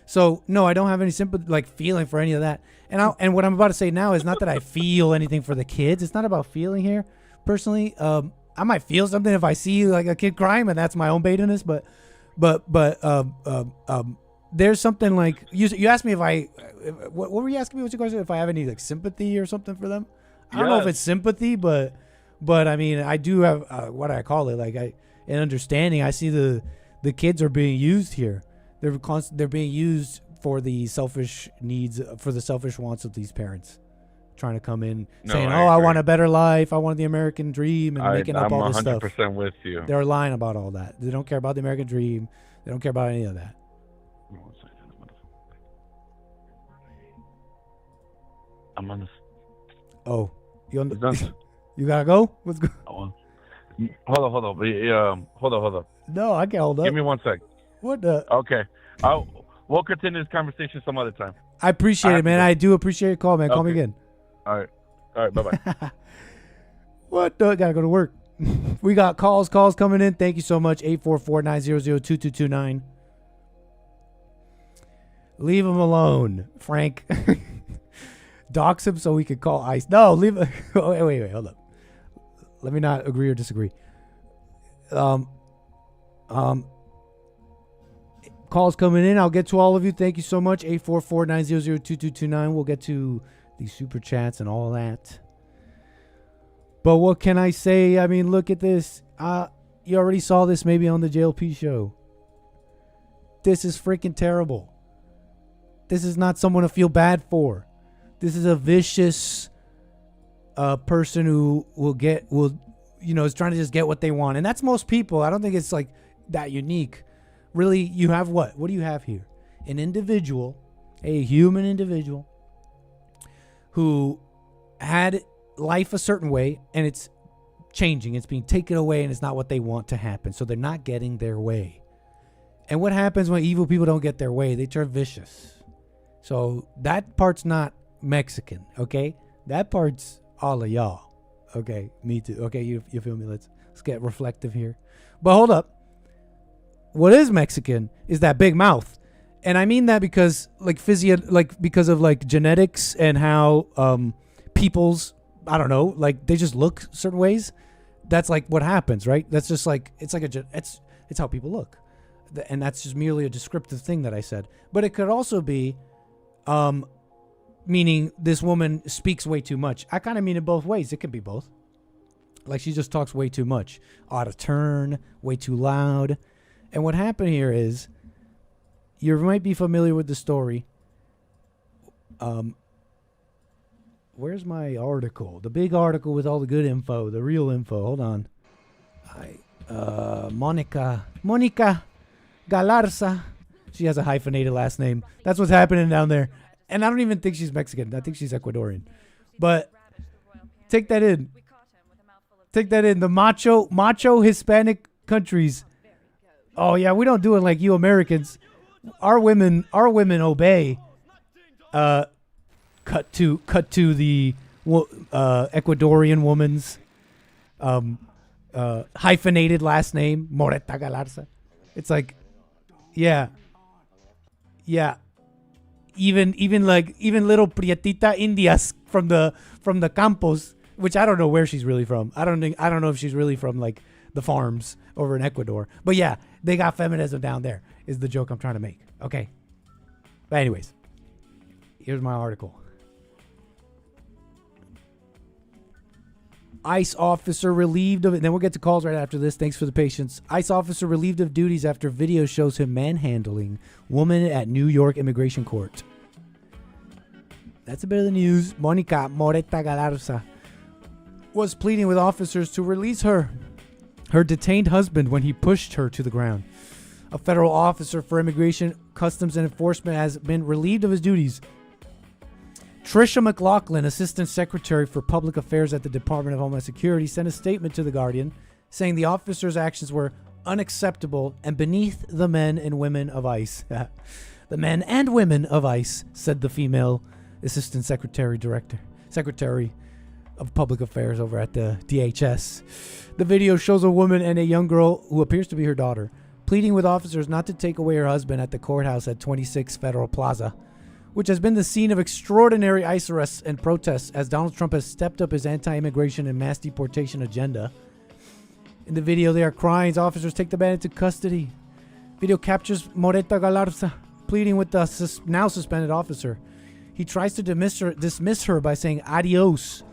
So, no, I don't have any sympathy, feeling for any of that. And what I'm about to say now is not that I feel anything for the kids. It's not about feeling here. Personally, I might feel something if I see a kid crying, and that's my own baitiness. But there's something like you asked me what were you asking me? What's your question? If I have any like sympathy or something for them? I don't know if it's sympathy, but I mean I do have what I call it like an understanding. I see the kids are being used here. They're being used for the selfish needs, for the selfish wants of these parents, trying to come in saying, I want a better life, I want the American dream, and making up all this stuff. I'm 100% with you. They're lying about all that. They don't care about the American dream. They don't care about any of that. I'm on this. Oh, you gotta go? What's good? Hold on. No, I can't hold up. Give me 1 sec. What the? Okay. We'll continue this conversation some other time. I appreciate it, man. I do appreciate your call, man. Call me again. All right. Bye-bye. What the? Gotta go to work. We got calls coming in. Thank you so much. 844-900-2229. Leave him alone, Frank. Dox him so we could call ICE. No, leave. Wait, hold up. Let me not agree or disagree. Calls coming in. I'll get to all of you. Thank you so much. 844-900-2229. We'll get to the super chats and all that. But what can I say? I mean, look at this. You already saw this maybe on the JLP show. This is freaking terrible. This is not someone to feel bad for. This is a vicious person who is trying to just get what they want. And that's most people. I don't think it's like that unique. Really, you have what? What do you have here? An individual, a human individual who had life a certain way and it's changing. It's being taken away and it's not what they want to happen. So they're not getting their way. And what happens when evil people don't get their way? They turn vicious. So that part's not Mexican, okay? That part's all of y'all. Okay, me too. Okay, you feel me? Let's get reflective here. But hold up. What is Mexican is that big mouth. And I mean that because because of like genetics and how people's, I don't know, like they just look certain ways. That's like what happens, right? That's just like it's how people look. And that's just merely a descriptive thing that I said. But it could also be meaning this woman speaks way too much. I kind of mean it both ways. It could be both. Like she just talks way too much, out of turn, way too loud. And what happened here is, you might be familiar with the story. Where's my article? The big article with all the good info, the real info. Hold on. Monica Galarza. She has a hyphenated last name. That's what's happening down there. And I don't even think she's Mexican. I think she's Ecuadorian. But take that in. Take that in. The macho Hispanic countries. Oh yeah, we don't do it like you Americans. Our women obey. Cut to the Ecuadorian woman's hyphenated last name, Moreta Galarza. It's like, yeah. Even little Prietita Indias from the Campos, which I don't know where she's really from. I don't know if she's really from like the farms over in Ecuador. But yeah, they got feminism down there, is the joke I'm trying to make. Okay. But anyways, here's my article. ICE officer relieved of it. Then we'll get to calls right after this. Thanks for the patience. ICE officer relieved of duties after video shows him manhandling woman at New York immigration court. That's a bit of the news. Monica Moreta Galarza was pleading with officers to release her detained husband when he pushed her to the ground. A federal officer for Immigration, Customs, and Enforcement has been relieved of his duties. Tricia McLaughlin, Assistant Secretary for Public Affairs at the Department of Homeland Security, sent a statement to The Guardian saying the officer's actions were unacceptable and beneath the men and women of ICE. The men and women of ICE, said the female Assistant Secretary of Public Affairs over at the DHS. The video shows a woman and a young girl who appears to be her daughter pleading with officers not to take away her husband at the courthouse at 26 Federal Plaza, which has been the scene of extraordinary ICE arrests and protests as Donald Trump has stepped up his anti-immigration and mass deportation agenda. In the video, they are crying as officers take the man into custody. Video captures Moreta Galarza pleading with the now suspended officer. He tries to dismiss her by saying adios.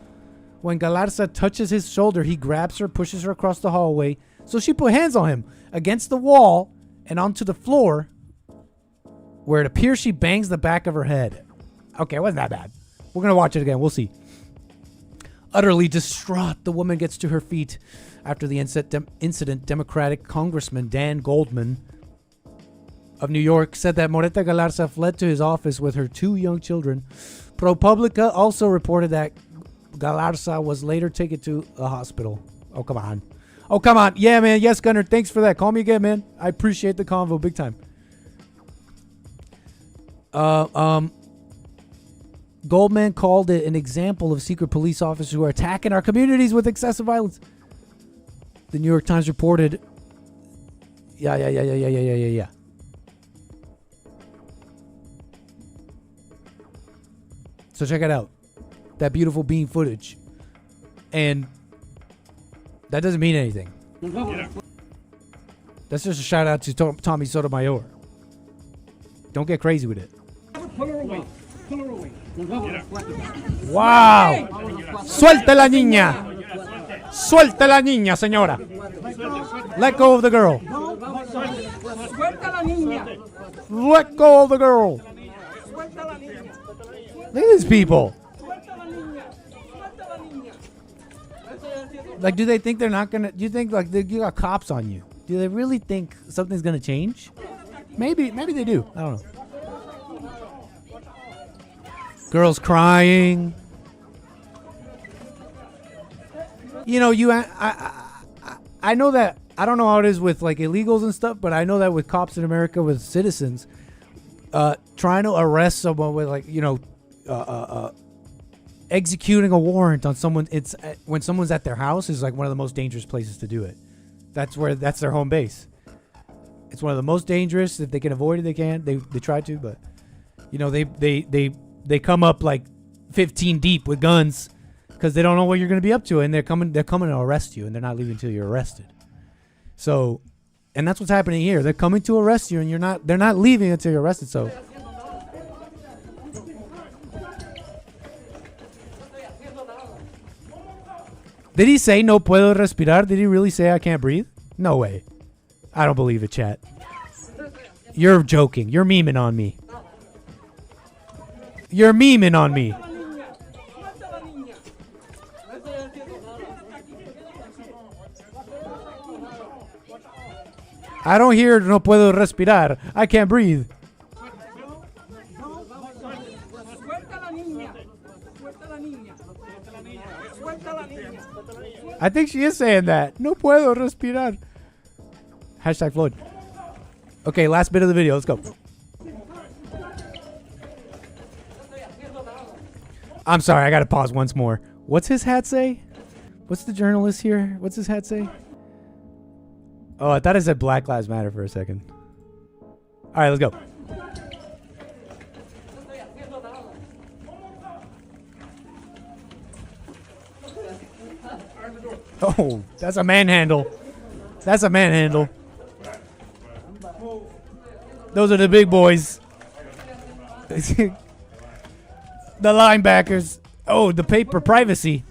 When Galarza touches his shoulder, he grabs her, pushes her across the hallway. So she put hands on him against the wall and onto the floor, where it appears she bangs the back of her head. Okay, it wasn't that bad. We're going to watch it again. We'll see. Utterly distraught, the woman gets to her feet. After the incident, Democratic Congressman Dan Goldman of New York said that Moreta Galarza fled to his office with her 2 young children. ProPublica also reported that Galarza was later taken to a hospital. Oh, come on. Oh, come on. Yeah, man. Yes, Gunner. Thanks for that. Call me again, man. I appreciate the convo big time. Goldman called it an example of secret police officers who are attacking our communities with excessive violence. The New York Times reported. Yeah. So check it out. That beautiful beam footage. And that doesn't mean anything. That's just a shout out to Tommy Sotomayor. Don't get crazy with it. Wow. Suelte la niña. Suelte la niña, señora. Let go of the girl. Let go of the girl. Look at these people. Like, do they think they're not gonna? Do you think like you got cops on you? Do they really think something's gonna change? Maybe they do. I don't know. Girls crying. You know, I know that. I don't know how it is with like illegals and stuff, but I know that with cops in America, with citizens, trying to arrest someone with like, you know, executing a warrant on someone, it's when someone's at their house is like one of the most dangerous places to do it. That's their home base. It's one of the most dangerous. If they can avoid it, they can. They try to, but you know, they come up like 15 deep with guns because they don't know what you're going to be up to, and they're coming to arrest you, and they're not leaving until you're arrested. So, and that's what's happening here. They're coming to arrest you, and they're not leaving until you're arrested. So. Did he say no puedo respirar? Did he really say I can't breathe? No way. I don't believe it, chat. You're joking. You're memeing on me. You're memeing on me. I don't hear no puedo respirar. I can't breathe. I think she is saying that. No puedo respirar. Hashtag Floyd. Okay, last bit of the video. Let's go. I'm sorry. I got to pause once more. What's his hat say? What's the journalist here? What's his hat say? Oh, I thought it said Black Lives Matter for a second. All right, let's go. Oh, that's a manhandle. That's a manhandle. Those are the big boys. The linebackers. Oh, the paper privacy.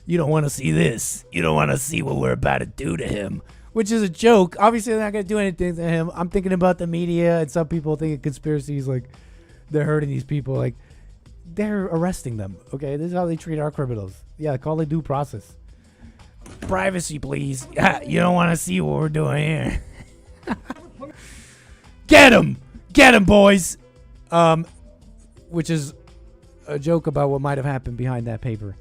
You don't want to see this. You don't want to see what we're about to do to him. Which is a joke. Obviously, they're not going to do anything to him. I'm thinking about the media, and some people thinking conspiracies, like they're hurting these people. Like, they're arresting them. Okay, this is how they treat our criminals. Yeah, call it due process. Privacy, please. You don't want to see what we're doing here. Get him! Get him, boys! Which is a joke about what might have happened behind that paper.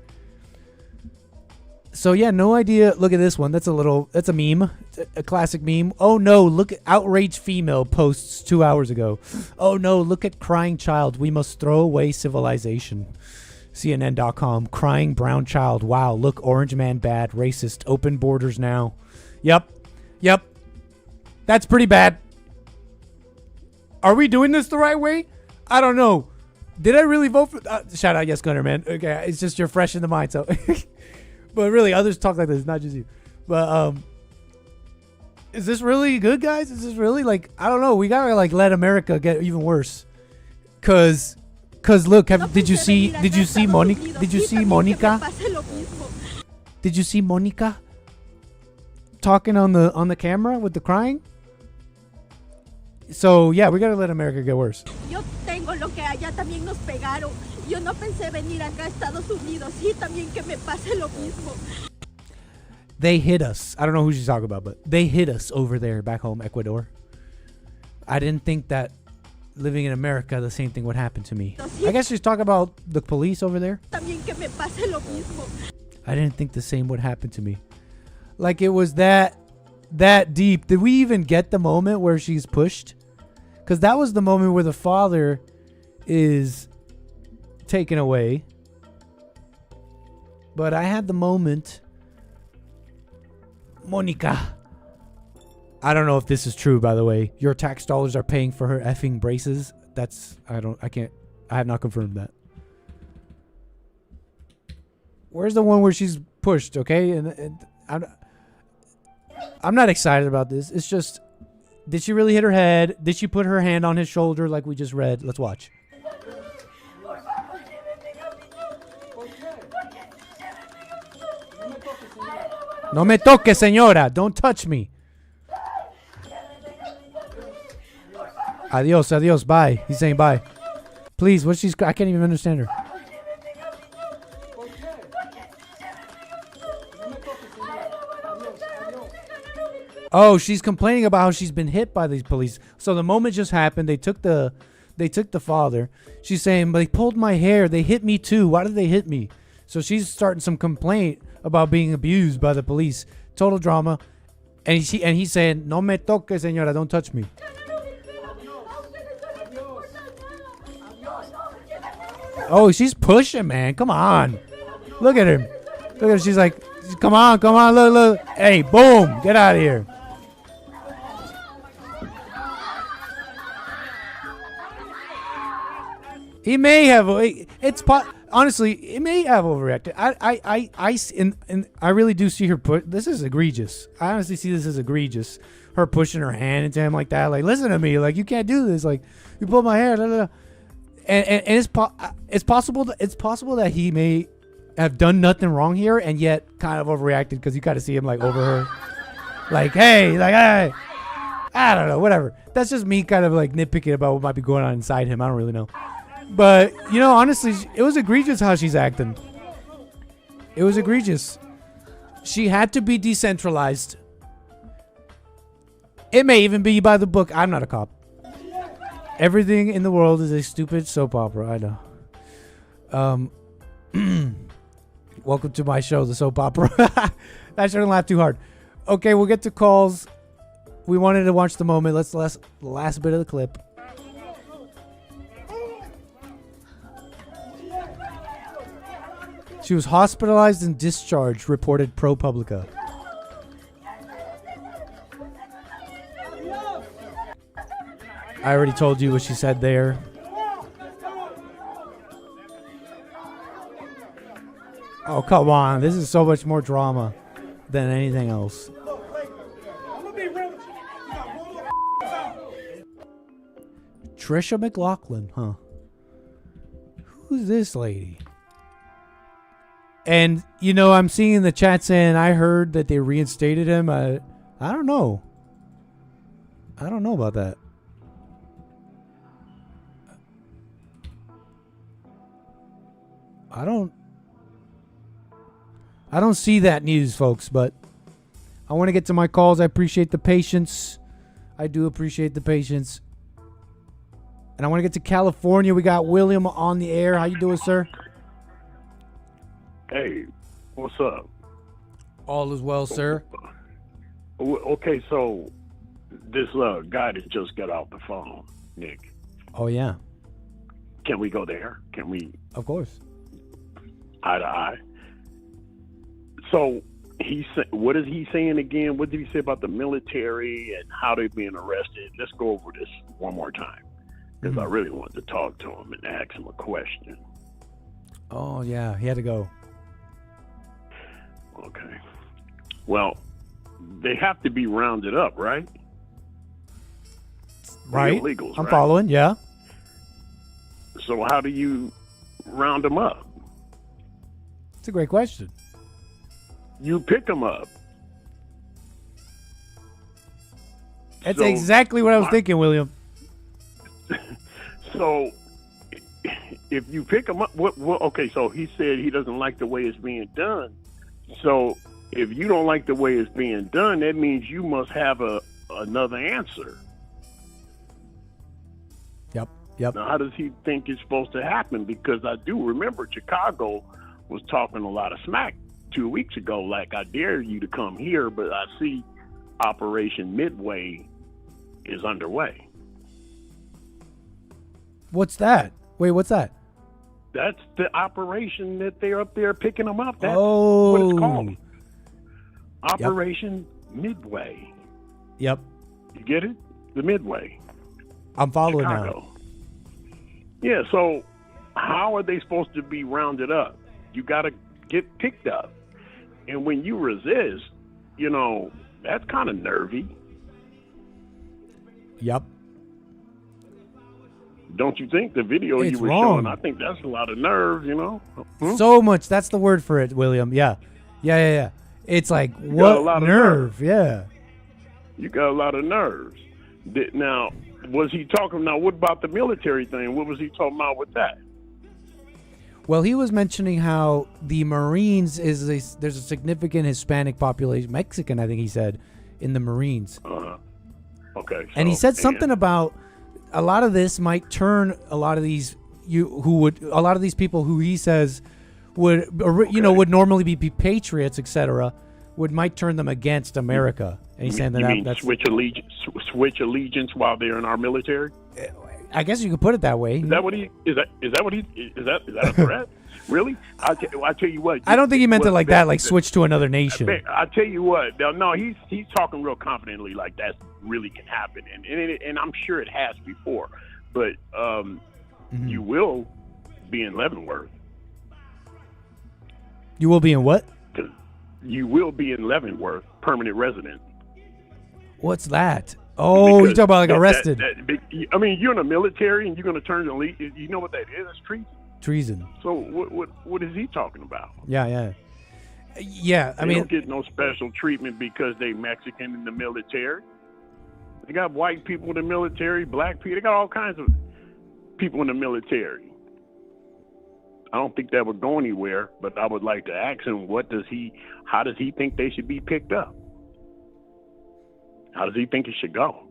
So yeah, no idea. Look at this one. That's a meme. A classic meme. Oh no, look at outraged female posts 2 hours ago. Oh no, look at crying child. We must throw away civilization. CNN.com. Crying brown child. Wow, look, orange man bad. Racist. Open borders now. Yep. That's pretty bad. Are we doing this the right way? I don't know. Did I really vote for... shout out, yes, Gunner, man. Okay, it's just you're fresh in the mind, so... But really, others talk like this, not just you. But, Is this really good, guys? Is this really like, I don't know. We gotta like let America get even worse. Cause look, did you see Monica? Did you see Monica talking on the camera with the crying? So yeah, we gotta let America get worse. Yo tengo lo que allá también nos pegaron. Yo no pensé venir acá a Estados Unidos y también que me pase lo mismo. They hit us. I don't know who she's talking about, but they hit us over there back home, Ecuador. I didn't think that living in America, the same thing would happen to me. I guess she's talking about the police over there. También que me pase lo mismo. I didn't think the same would happen to me. Like it was that deep. Did we even get the moment where she's pushed? Because that was the moment where the father is taken away. But I had the moment. Monica. I don't know if this is true, by the way. Your tax dollars are paying for her effing braces. I have not confirmed that. Where's the one where she's pushed, okay? And I'm not excited about this. It's just, did she really hit her head? Did she put her hand on his shoulder like we just read? Let's watch. No me toque, señora. Don't touch me. Adios, adios, bye. He's saying bye. Please, I can't even understand her. Oh, she's complaining about how she's been hit by these police. So the moment just happened. They took the father. She's saying, but they pulled my hair. They hit me too. Why did they hit me? So she's starting some complaint about being abused by the police. Total drama. And he's saying, no me toque, señora. Don't touch me. Oh, she's pushing, man. Come on. Look at her. Look at her. She's like, come on. Look. Hey, boom. Get out of here. He may have. Honestly, it may have overreacted. I really do see her put. This is egregious. I honestly see this as egregious. Her pushing her hand into him like that. Like, listen to me. Like, you can't do this. Like, you pulled my hair. Blah, blah, blah. And it's possible that he may have done nothing wrong here and yet kind of overreacted because you got to see him like over her, like hey, I don't know, whatever. That's just me kind of like nitpicking about what might be going on inside him. I don't really know. But, honestly, it was egregious how she's acting. It was egregious. She had to be decentralized. It may even be by the book. I'm not a cop. Everything in the world is a stupid soap opera. I know. Welcome to my show, the soap opera. I shouldn't laugh too hard. Okay, we'll get to calls. We wanted to watch the moment. Let's the last bit of the clip. She was hospitalized and discharged, reported ProPublica. I already told you what she said there. Oh, come on. This is so much more drama than anything else. Trisha McLaughlin, huh? Who's this lady? And, I'm seeing in the chat saying, I heard that they reinstated him. I don't know. I don't know about that. I don't see that news, folks, but I want to get to my calls. I appreciate the patience. I do appreciate the patience. And I want to get to California. We got William on the air. How you doing, sir? Hey, what's up? All is well, sir. Okay, so this guy that just got off the phone, Nick. Oh, yeah. Can we go there? Can we? Of course. Eye to eye. So what is he saying again? What did he say about the military and how they're being arrested? Let's go over this one more time because I really wanted to talk to him and ask him a question. Oh, yeah. He had to go. Okay. Well, they have to be rounded up, right? Right. Illegals, I'm right? following. Yeah. So how do you round them up? It's a great question. You pick them up. That's So, exactly what I was thinking, William. So if you pick them up, okay, so he said he doesn't like the way it's being done. So if you don't like the way it's being done, that means you must have another answer. Yep. Now, how does he think it's supposed to happen? Because I do remember Chicago was talking a lot of smack 2 weeks ago, like, I dare you to come here, but I see Operation Midway is underway. What's that? Wait, what's that? That's the operation that they're up there picking them up. That's Oh. what it's called. Operation Midway. Yep. You get it? The Midway. I'm following Chicago. now. Yeah, so how are they supposed to be rounded up? You got to get picked up. And when you resist, that's kind of nervy. Yep. Don't you think? The video It's you were wrong. showing, I think that's a lot of nerve, Hmm? So much. That's the word for it, William. Yeah. It's like, got a what lot of nerve? Yeah. You got a lot of nerves. Now, was he talking? Now, what about the military thing? What was he talking about with that? Well, he was mentioning how the Marines there's a significant Hispanic population, Mexican, I think he said, in the Marines. Okay. And he said something about a lot of this might turn a lot of these people who he says would would normally be patriots, etc., might turn them against America. And he's saying that's switch allegiance while they're in our military. I guess you could put it that way. Is that a threat? Really? I tell you what. I don't think he meant it like that, like switch to another nation. I tell you what. No, he's talking real confidently, like that really can happen, and I'm sure it has before. But you will be in Leavenworth. You will be in what? You will be in Leavenworth, permanent resident. What's that? Oh, you're talking about like arrested. I mean, you're in the military and you're going to turn the lead. You know what that is? It's treason. Treason. So what is he talking about? Yeah. They don't get no special treatment because they Mexican in the military. They got white people in the military, black people. They got all kinds of people in the military. I don't think that would go anywhere, but I would like to ask him, how does he think they should be picked up? How does he think it should go?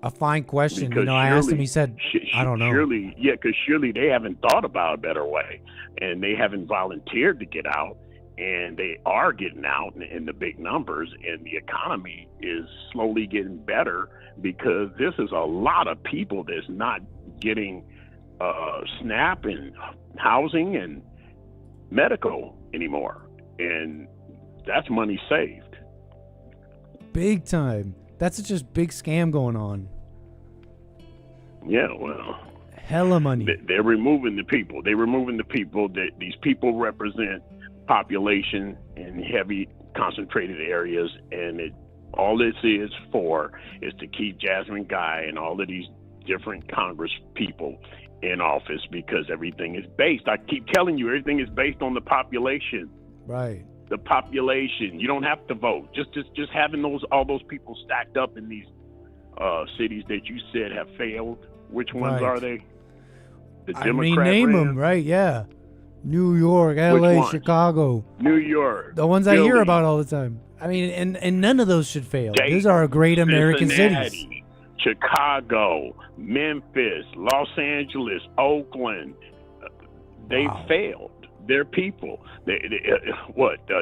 A fine question. Because I asked him, he said, I don't know. Because surely they haven't thought about a better way, and they haven't volunteered to get out, and they are getting out in the big numbers, and the economy is slowly getting better because this is a lot of people that's not getting SNAP and housing and medical anymore, and that's money saved. Big time. That's just big scam going on. Yeah, well, hella money. They're removing the people. That these people represent population in heavy concentrated areas, and all this is to keep Jasmine Guy and all of these different Congress people in office because everything is based. I keep telling you, everything is based on the population. Right. The population. You don't have to vote. Just having all those people stacked up in these cities that you said have failed. Which ones are they? The Democrat name them, right? Yeah. New York, LA, Chicago. New York. The ones Philly. I hear about all the time. I mean, and none of those should fail. These are great American cities. Chicago, Memphis, Los Angeles, Oakland. They failed. Their people.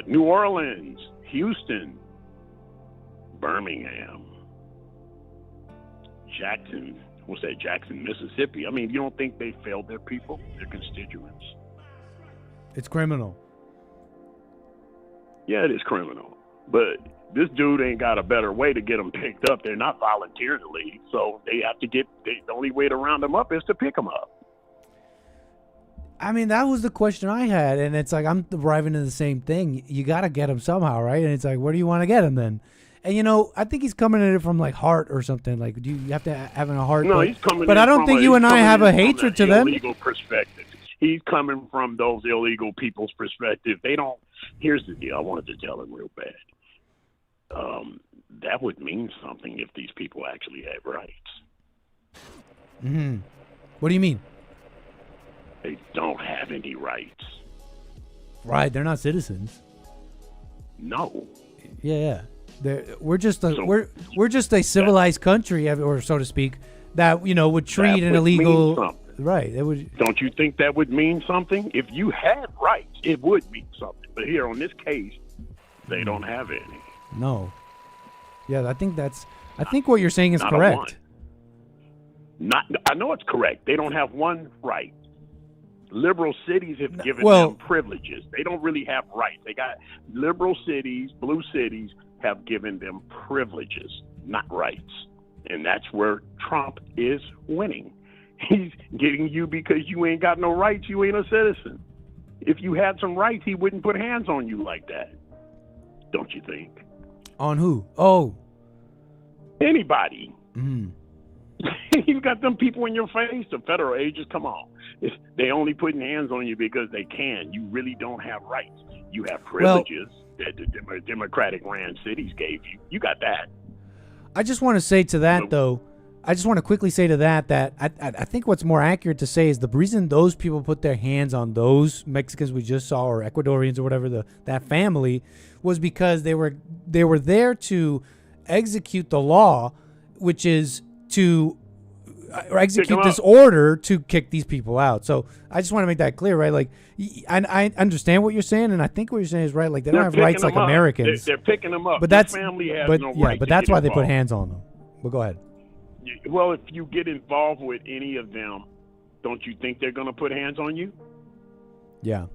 New Orleans, Houston, Birmingham, Jackson. What's that? Jackson, Mississippi. I mean, you don't think they failed their people, their constituents? It's criminal. Yeah, it is criminal. But this dude ain't got a better way to get them picked up. They're not volunteering to leave, so they have to the only way to round them up is to pick them up. I mean, that was the question I had, and it's like I'm arriving to the same thing. You got to get him somehow, right? And it's like, where do you want to get him then? And I think he's coming at it from like heart or something. Like, do you have to have a heart? No, he's coming. But I don't think you and I have a hatred to them. Illegal perspective. He's coming from those illegal people's perspective. They don't. Here's the deal. I wanted to tell him real bad. That would mean something if these people actually had rights. Mm-hmm. What do you mean? They don't have any rights. Right, they're not citizens. No. Yeah. We're just a civilized country, or so to speak, that would treat an illegal. Right. It would. Don't you think that would mean something? If you had rights, it would mean something. But here on this case, they don't have any. No. Yeah, I think what you're saying is Not correct. I know it's correct. They don't have one right. Liberal cities have given them privileges. They don't really have rights. They got liberal cities, blue cities have given them privileges, not rights. And that's where Trump is winning. He's getting you because you ain't got no rights. You ain't a citizen. If you had some rights, he wouldn't put hands on you like that. Don't you think? On who? Oh. Anybody. Mm. You've got them people in your face, the federal agents. Come on. They only putting hands on you because they can. You really don't have rights. You have privileges that the Democratic ran cities gave you. You got that. I just want to say to that, though, I just want to quickly say to that I think what's more accurate to say is the reason those people put their hands on those Mexicans we just saw, or Ecuadorians or whatever, that family, was because they were there to execute the law, which is to execute this order to kick these people out. So I just want to make that clear, right? Like, I understand what you're saying, and I think what you're saying is right. Like, they don't have rights like Americans. They're picking them up. But that's family has no yeah, right but to that's get why they involved. put hands on them. Well, go ahead. Well, if you get involved with any of them, don't you think they're going to put hands on you? Yeah.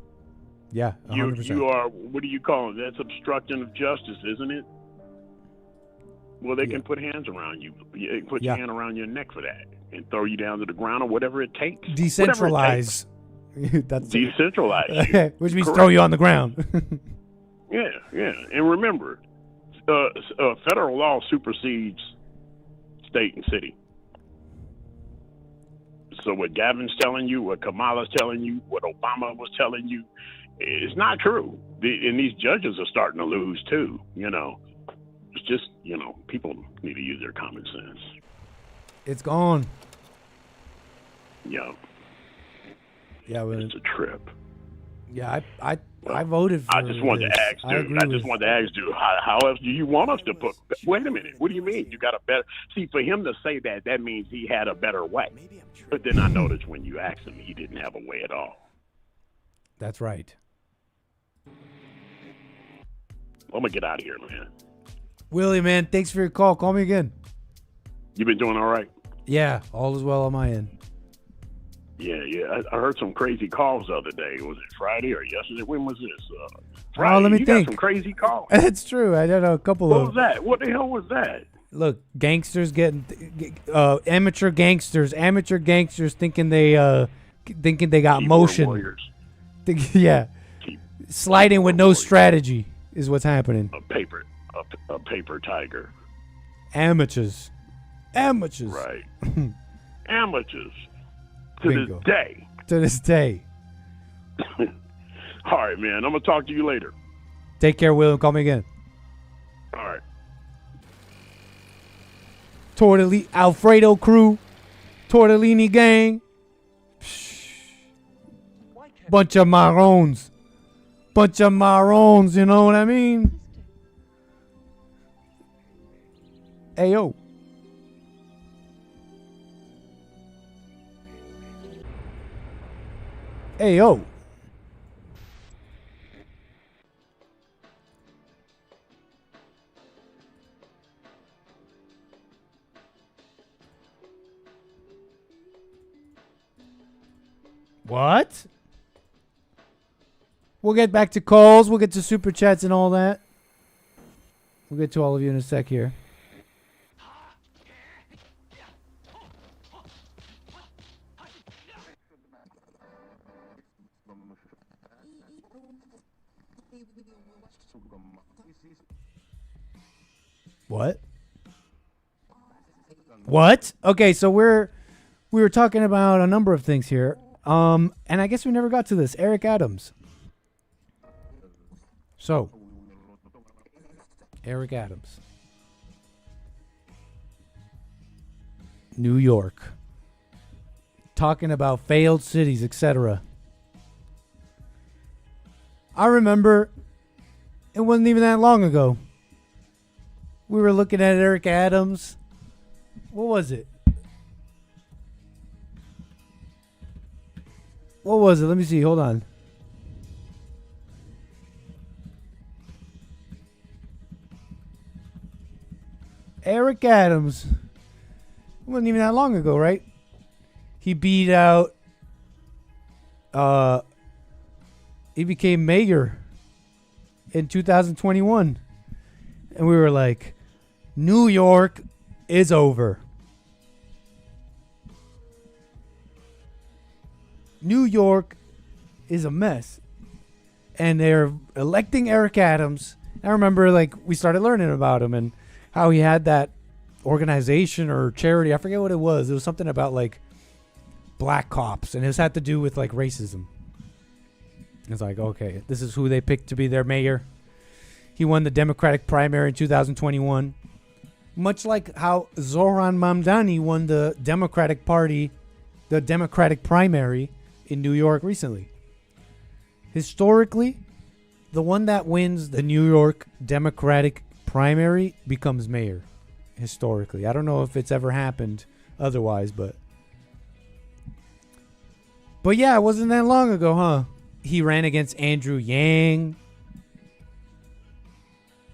Yeah, 100%. You are, what do you call it? That's obstruction of justice, isn't it? Well, they can put hands around you. Put your hand around your neck for that and throw you down to the ground or whatever it takes. Decentralize. That's decentralize. Which means throw you on the ground. Yeah. And remember, federal law supersedes state and city. So what Gavin's telling you, what Kamala's telling you, what Obama was telling you, it's not true. And these judges are starting to lose too, It's just, people need to use their common sense. It's gone. Yeah. Yeah, well, it's a trip. Yeah, I voted for I just wanted to ask, dude. How else do you want us to put? Wait a minute. What do you mean? You got a better? See, for him to say that means he had a better way. But then I noticed when you asked him, he didn't have a way at all. That's right. I'm gonna get out of here, man. Willie, man, thanks for your call. Call me again. You been doing all right? Yeah, all is well on my end. Yeah. I heard some crazy calls the other day. Was it Friday or yesterday? When was this? Friday. Oh, let me think. Got some crazy calls. That's true. I did a couple of. What was that? What the hell was that? Look, gangsters amateur gangsters thinking they got Keyboard motion. Warriors. Sliding with no strategy is what's happening. A paper tiger. Amateurs. Right. Amateurs. Bingo. To this day. All right, man. I'm going to talk to you later. Take care, Will, and call me again. All right. Alfredo crew. Tortellini gang. Bunch of marrons, you know what I mean? Ayo. Ayo. What? We'll get back to calls. We'll get to super chats and all that. We'll get to all of you in a sec here. What? What? Okay, so we were talking about a number of things here. And I guess we never got to this. Eric Adams. So, Eric Adams. New York. Talking about failed cities, etc. I remember it wasn't even that long ago. We were looking at Eric Adams. What was it? What was it? Let me see. Hold on. Eric Adams. It wasn't even that long ago, right? He beat out. He became mayor in 2021. And we were like, New York is over. New York is a mess. And they're electing Eric Adams. I remember, like, we started learning about him and how he had that organization or charity. I forget what it was. It was something about, like, black cops. And it had to do with, like, racism. It's like, okay, this is who they picked to be their mayor. He won the Democratic primary in 2021. Much like how Zohran Mamdani won the Democratic Party, the Democratic primary in New York recently. Historically, the one that wins the New York Democratic primary becomes mayor. Historically. I don't know if it's ever happened otherwise, but yeah, it wasn't that long ago, huh? He ran against Andrew Yang.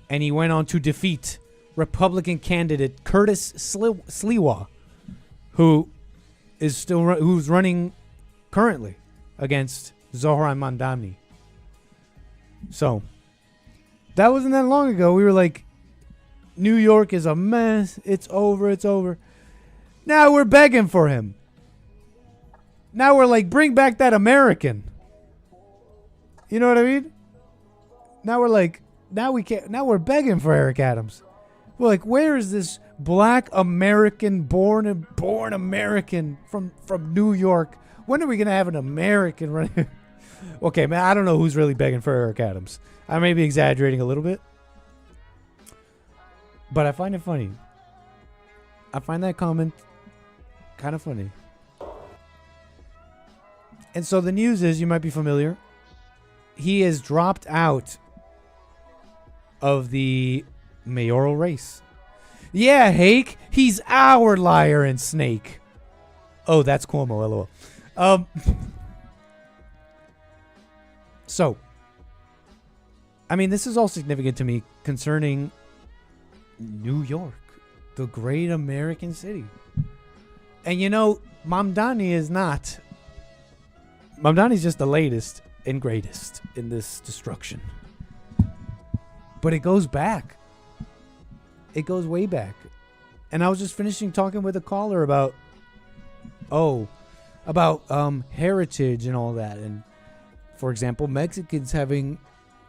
And he went on to defeat Republican candidate Curtis Sliwa, who's running currently against Zohran Mamdani. So, that wasn't that long ago. We were like, New York is a mess. It's over. It's over. Now we're begging for him. Now we're like, bring back that American. You know what I mean? Now we're like, now we can't. Now we're begging for Eric Adams. We're like, where is this black American, born American from New York? When are we gonna have an American running? Okay, man, I don't know who's really begging for Eric Adams. I may be exaggerating a little bit, but I find it funny. I find that comment kind of funny. And so the news is, you might be familiar, he has dropped out of the mayoral race. Yeah, Hake, he's our liar and snake. Oh, that's Cuomo, lol. So, I mean, this is all significant to me concerning New York, the great American city. And you know, Mamdani is not. Mamdani's just the latest and greatest in this destruction. But it goes back. It goes way back. And I was just finishing talking with a caller about heritage and all that. And for example, Mexicans having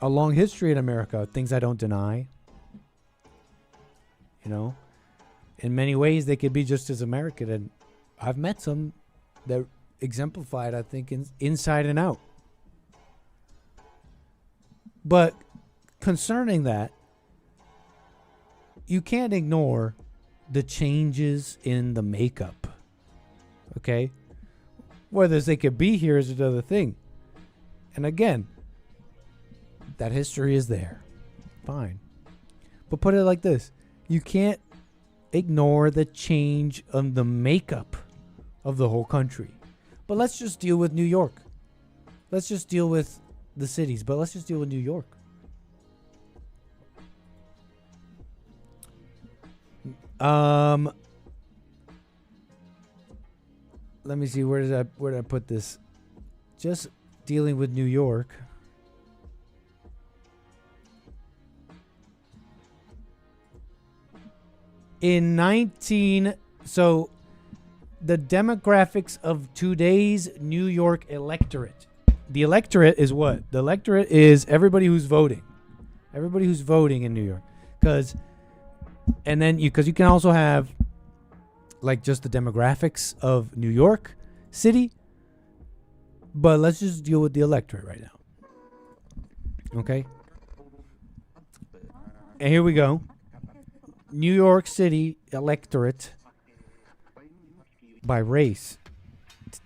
a long history in America, things I don't deny. You know, in many ways they could be just as American, and I've met some that exemplified, I think, inside and out. But concerning that, you can't ignore the changes in the makeup. Okay? Whether they could be here is another thing. And again, that history is there. Fine. But put it like this. You can't ignore the change of the makeup of the whole country. But let's just deal with New York. Let's just deal with the cities, but let's just deal with New York. Let me see, where did I put this? Just dealing with New York. So the demographics of today's New York electorate. The electorate is what? The electorate is everybody who's voting. Everybody who's voting in New York. Because you can also have like just the demographics of New York City. But let's just deal with the electorate right now. Okay? And here we go. New York City electorate by race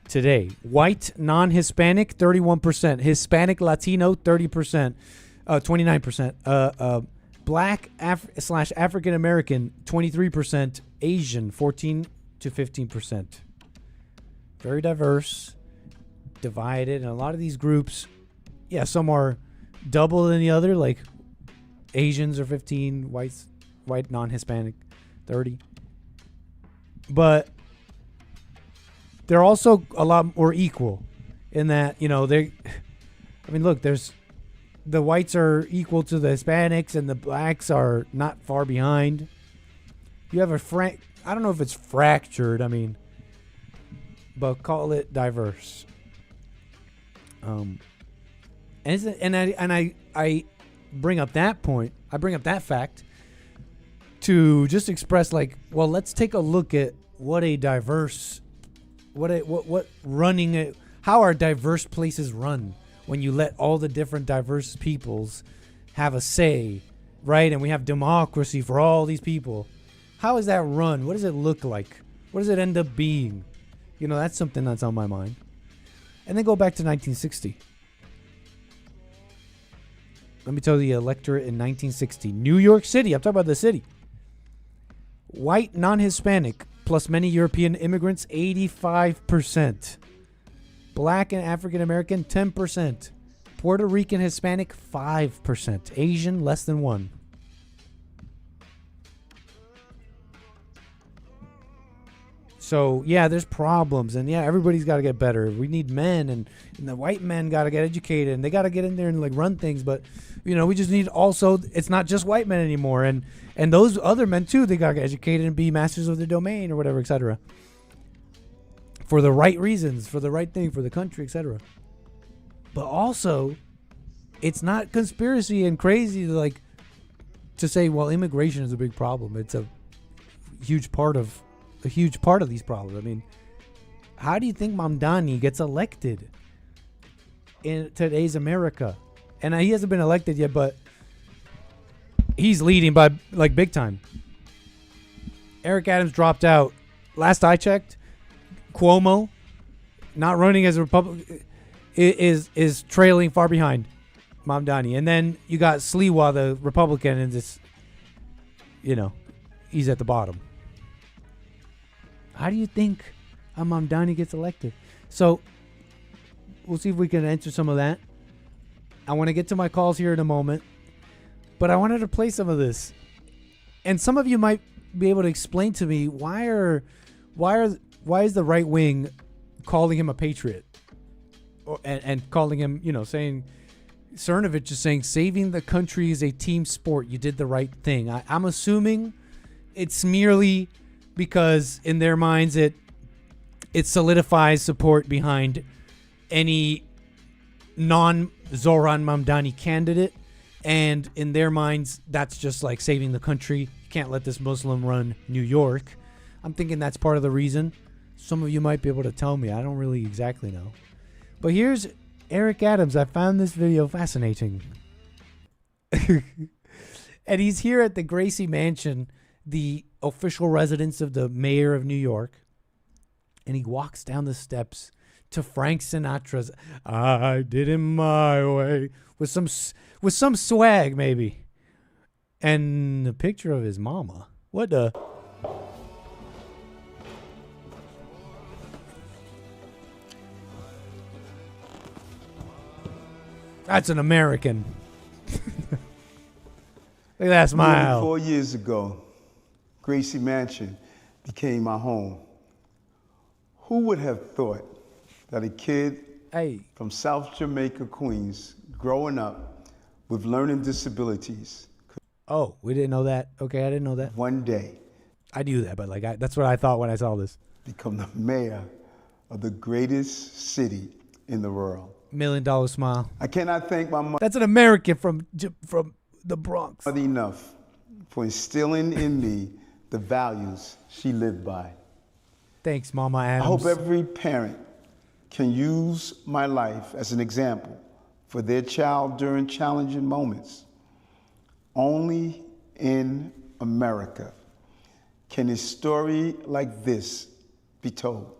today. White, non-Hispanic, 31%. Hispanic, Latino, 30%. 29%. Black / African American, 23%. Asian, 14 to 15%. Very diverse, divided. And a lot of these groups, yeah, some are double than the other. Like Asians are 15, white non-Hispanic, 30. But they're also a lot more equal in that, look, the whites are equal to the Hispanics and the blacks are not far behind. You have I don't know if it's fractured, but call it diverse. I bring up that point. I bring up that fact to just express let's take a look at what a diverse, how are diverse places run when you let all the different diverse peoples have a say, right? And we have democracy for all these people. How is that run? What does it look like? What does it end up being? That's something that's on my mind. And then go back to 1960. Let me tell you the electorate in 1960. New York City. I'm talking about the city. White, non-Hispanic, plus many European immigrants, 85%. Black and African American, 10%. Puerto Rican Hispanic, 5%. Asian, less than 1%. So, yeah, there's problems. And, yeah, everybody's got to get better. We need men. And the white men got to get educated. And they got to get in there and, run things. But, we just need also, it's not just white men anymore. And those other men, too, they got to get educated and be masters of their domain or whatever, etc. For the right reasons, for the right thing, for the country, etc. But also, it's not conspiracy and crazy to say, well, immigration is a big problem. It's a huge part of these problems. How do you think Mamdani gets elected in today's America? And he hasn't been elected yet, but he's leading by big time. Eric Adams dropped out. Last I checked, Cuomo, not running as a Republican, is trailing far behind Mamdani. And then you got Sliwa, the Republican, and this, he's at the bottom. How do you think Mamdani gets elected? So we'll see if we can answer some of that. I want to get to my calls here in a moment, but I wanted to play some of this. And some of you might be able to explain to me why is the right wing calling him a patriot, and calling him, saying Cernovich is saying saving the country is a team sport. You did the right thing. I'm assuming it's merely because in their minds it solidifies support behind any non-Zoran Mamdani candidate, and in their minds that's just like saving the country. You can't let this Muslim run New York. I'm thinking that's part of the reason. Some of you might be able to tell me. I don't really exactly know. But here's Eric Adams. I found this video fascinating. And he's here at the Gracie Mansion, the official residence of the mayor of New York. And he walks down the steps to Frank Sinatra's "I Did It My Way" with some swag, maybe. And a picture of his mama. What the? That's an American. Look at that smile. 4 years ago, Gracie Mansion became my home. Who would have thought that a kid from South Jamaica, Queens, growing up with learning disabilities Oh, we didn't know that. Okay, I didn't know that. one day I knew that, but that's what I thought when I saw this. become the mayor of the greatest city in the world? $1 million smile. I cannot thank my mother. That's an American from the Bronx. Enough for instilling in me the values she lived by. Thanks, Mama Adams. I hope every parent can use my life as an example for their child during challenging moments. Only in America can a story like this be told.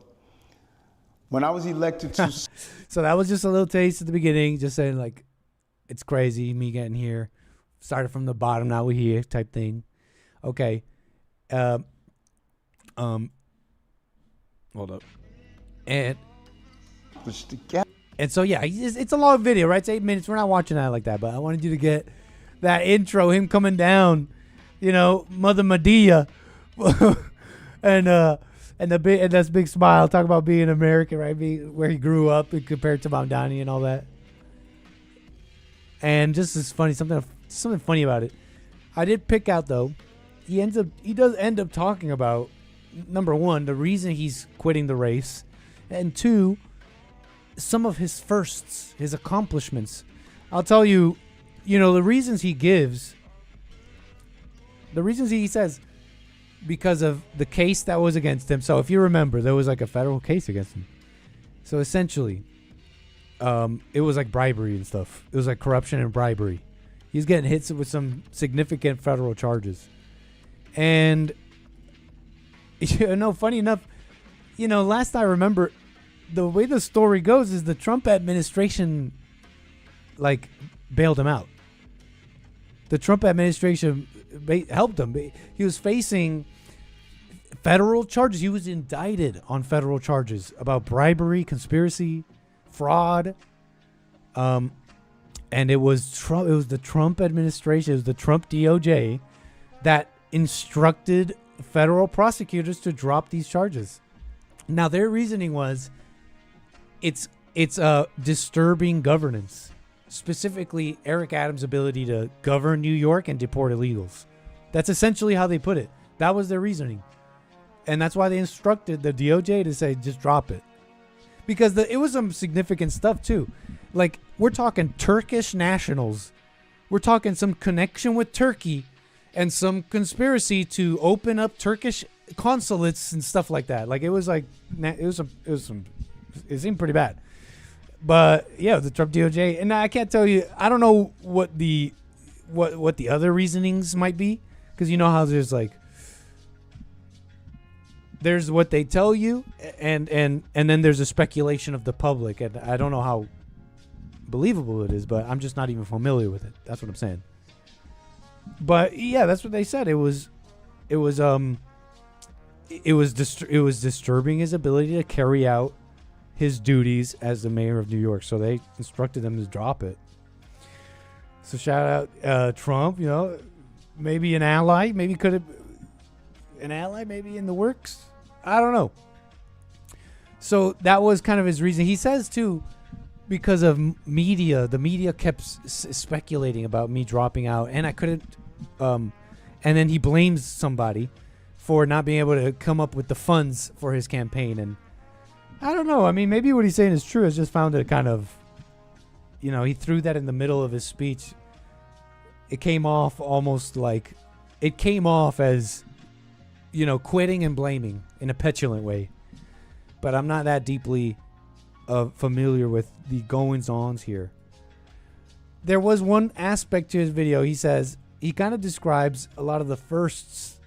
When I was elected to... So that was just a little taste at the beginning, just saying like, it's crazy, me getting here. Started from the bottom, now we're here type thing. Okay. Hold up. And so, yeah, it's a long video, right? It's 8 minutes. We're not watching that like that, but I wanted you to get that intro, him coming down, Mother Medea. and that's big smile. Talk about being American, right? Where he grew up compared to Mamdani and all that. And just as funny, something funny about it. I did pick out though. He does end up talking about, number one, the reason he's quitting the race, and two, some of his firsts, his accomplishments. I'll tell you, the reasons he gives. The reasons he says. Because of the case that was against him. So if you remember, there was like a federal case against him. So essentially, it was like bribery and stuff. It was like corruption and bribery. He's getting hit with some significant federal charges. And, funny enough, last I remember, the way the story goes is the Trump administration, like, bailed him out. The Trump administration helped him. He was facing federal charges. He was indicted on federal charges about bribery, conspiracy, fraud. And it was Trump. It was the Trump administration. It was the Trump DOJ that instructed federal prosecutors to drop these charges. Now their reasoning was, it's disturbing governance. Specifically, Eric Adams' ability to govern New York and deport illegals. That's essentially how they put it. That was their reasoning. And that's why they instructed the DOJ to say, just drop it. Because it was some significant stuff, too. Like, we're talking Turkish nationals. We're talking some connection with Turkey and some conspiracy to open up Turkish consulates and stuff like that. Like, it seemed pretty bad. But yeah, the Trump DOJ, and I can't tell you. I don't know what the other reasonings might be, because you know how there's what they tell you, and then there's a speculation of the public, and I don't know how believable it is, but I'm just not even familiar with it. That's what I'm saying. But yeah, that's what they said. It was disturbing his ability to carry out his duties as the mayor of New York. So they instructed him to drop it. So shout out Trump, maybe an ally, maybe maybe in the works. I don't know. So that was kind of his reason. He says too, because of media, the media kept speculating about me dropping out, and I couldn't, and then he blames somebody for not being able to come up with the funds for his campaign. And I don't know. I mean, maybe what he's saying is true. I just found it kind of, he threw that in the middle of his speech. It came off as, quitting and blaming in a petulant way. But I'm not that deeply familiar with the goings-ons here. There was one aspect to his video. He says he kind of describes a lot of the firsts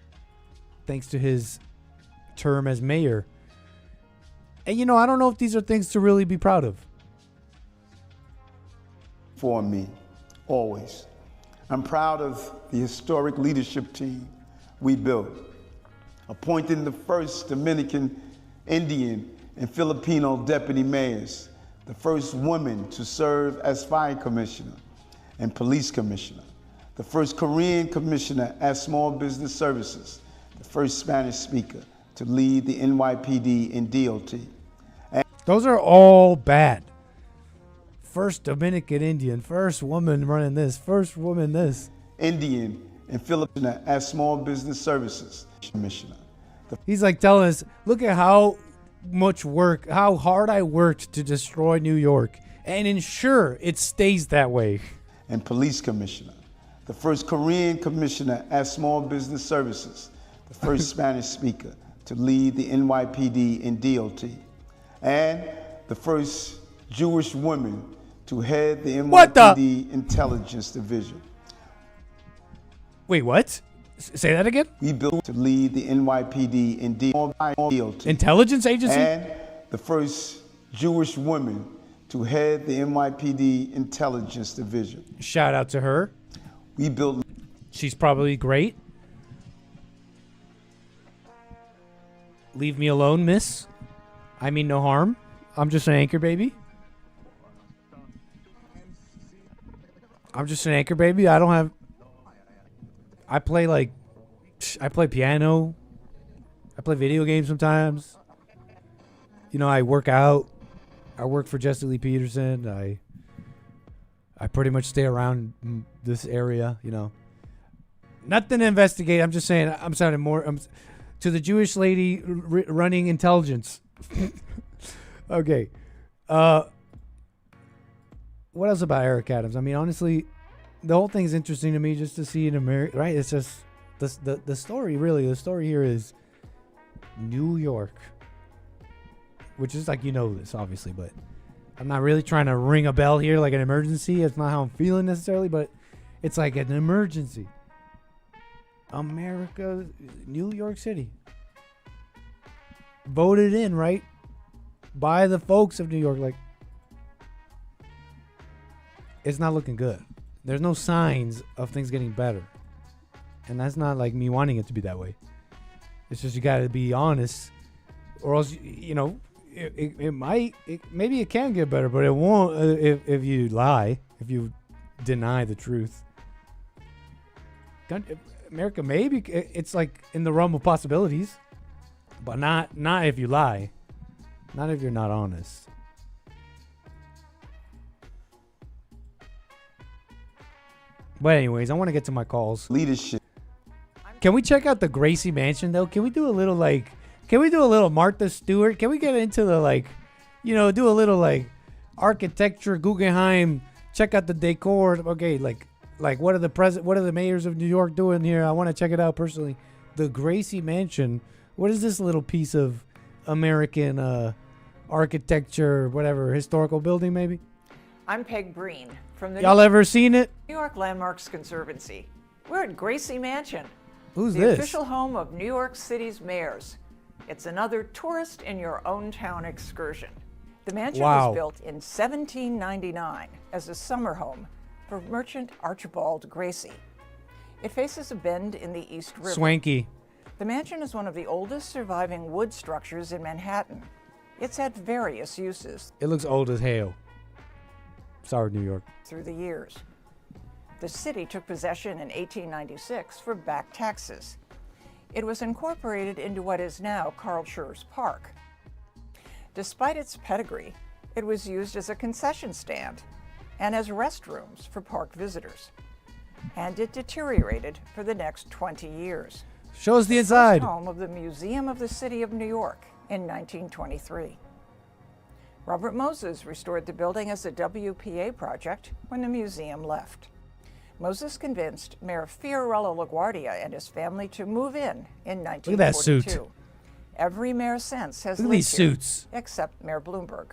thanks to his term as mayor. And, I don't know if these are things to really be proud of. For me, always. I'm proud of the historic leadership team we built, appointing the first Dominican, Indian, and Filipino deputy mayors, the first woman to serve as fire commissioner and police commissioner, the first Korean commissioner at Small Business Services, the first Spanish speaker to lead the NYPD and DOT. Those are all bad. First Dominican Indian, first woman running this, first woman this. Indian and Filipino at Small Business Services commissioner. He's like telling us, look at how much work, how hard I worked to destroy New York, and ensure it stays that way. And police commissioner, the first Korean commissioner at Small Business Services, the first Spanish speaker to lead the NYPD and DOT, and the first Jewish woman to head the NYPD Intelligence Division. Wait, what? Say that again? We built to lead the NYPD and DOT. Intelligence agency? And the first Jewish woman to head the NYPD Intelligence Division. Shout out to her. We built. She's probably great. Leave me alone, miss. I mean no harm. I'm just an anchor baby. I'm just an anchor baby. I play piano. I play video games sometimes. You know, I work out. I work for Jesse Lee Peterson. I pretty much stay around this area, you know. Nothing to investigate. I'm just saying, I'm sounding more to the Jewish lady running intelligence. Okay. What else about Eric Adams? I mean, honestly, the whole thing's interesting to me just to see in America, right? It's just the story, really. The story here is New York, which is like, you know this, obviously, but I'm not really trying to ring a bell here like an emergency. It's not how I'm feeling necessarily, but it's like an emergency. America, New York City. Voted in, right? By the folks of New York. Like, it's not looking good. There's no signs of things getting better. And that's not like me wanting it to be that way. It's just you got to be honest. Or else, you know, maybe it can get better, but it won't if you lie, if you deny the truth. America, maybe it's like in the realm of possibilities, but not if you lie, not if you're not honest. But anyways, I want to get to my calls. Leadership. Can we check out the Gracie Mansion though? Can we do a little Martha Stewart? Can we get into the do a little architecture, Guggenheim, check out the decor. Okay, like what are the mayors of New York doing here? I want to check it out personally. The Gracie Mansion. What is this little piece of American architecture, whatever, historical building maybe? I'm Peg Breen from the Y'all ever seen it? New York Landmarks Conservancy. We're at Gracie Mansion. Who's the this? Official home of New York City's mayors. It's another tourist in your own town excursion. The mansion was built in 1799 as a summer home for merchant Archibald Gracie. It faces a bend in the East River. Swanky. The mansion is one of the oldest surviving wood structures in Manhattan. It's had various uses. It looks old as hell. Sorry, New York. Through the years. The city took possession in 1896 for back taxes. It was incorporated into what is now Carl Schurz Park. Despite its pedigree, it was used as a concession stand and as restrooms for park visitors. And it deteriorated for the next 20 years. Show us the inside. First home of the Museum of the City of New York in 1923. Robert Moses restored the building as a WPA project when the museum left. Moses convinced Mayor Fiorello LaGuardia and his family to move in 1942. Look at that suit. Every mayor since has Look at lived these here, suits. except Mayor Bloomberg.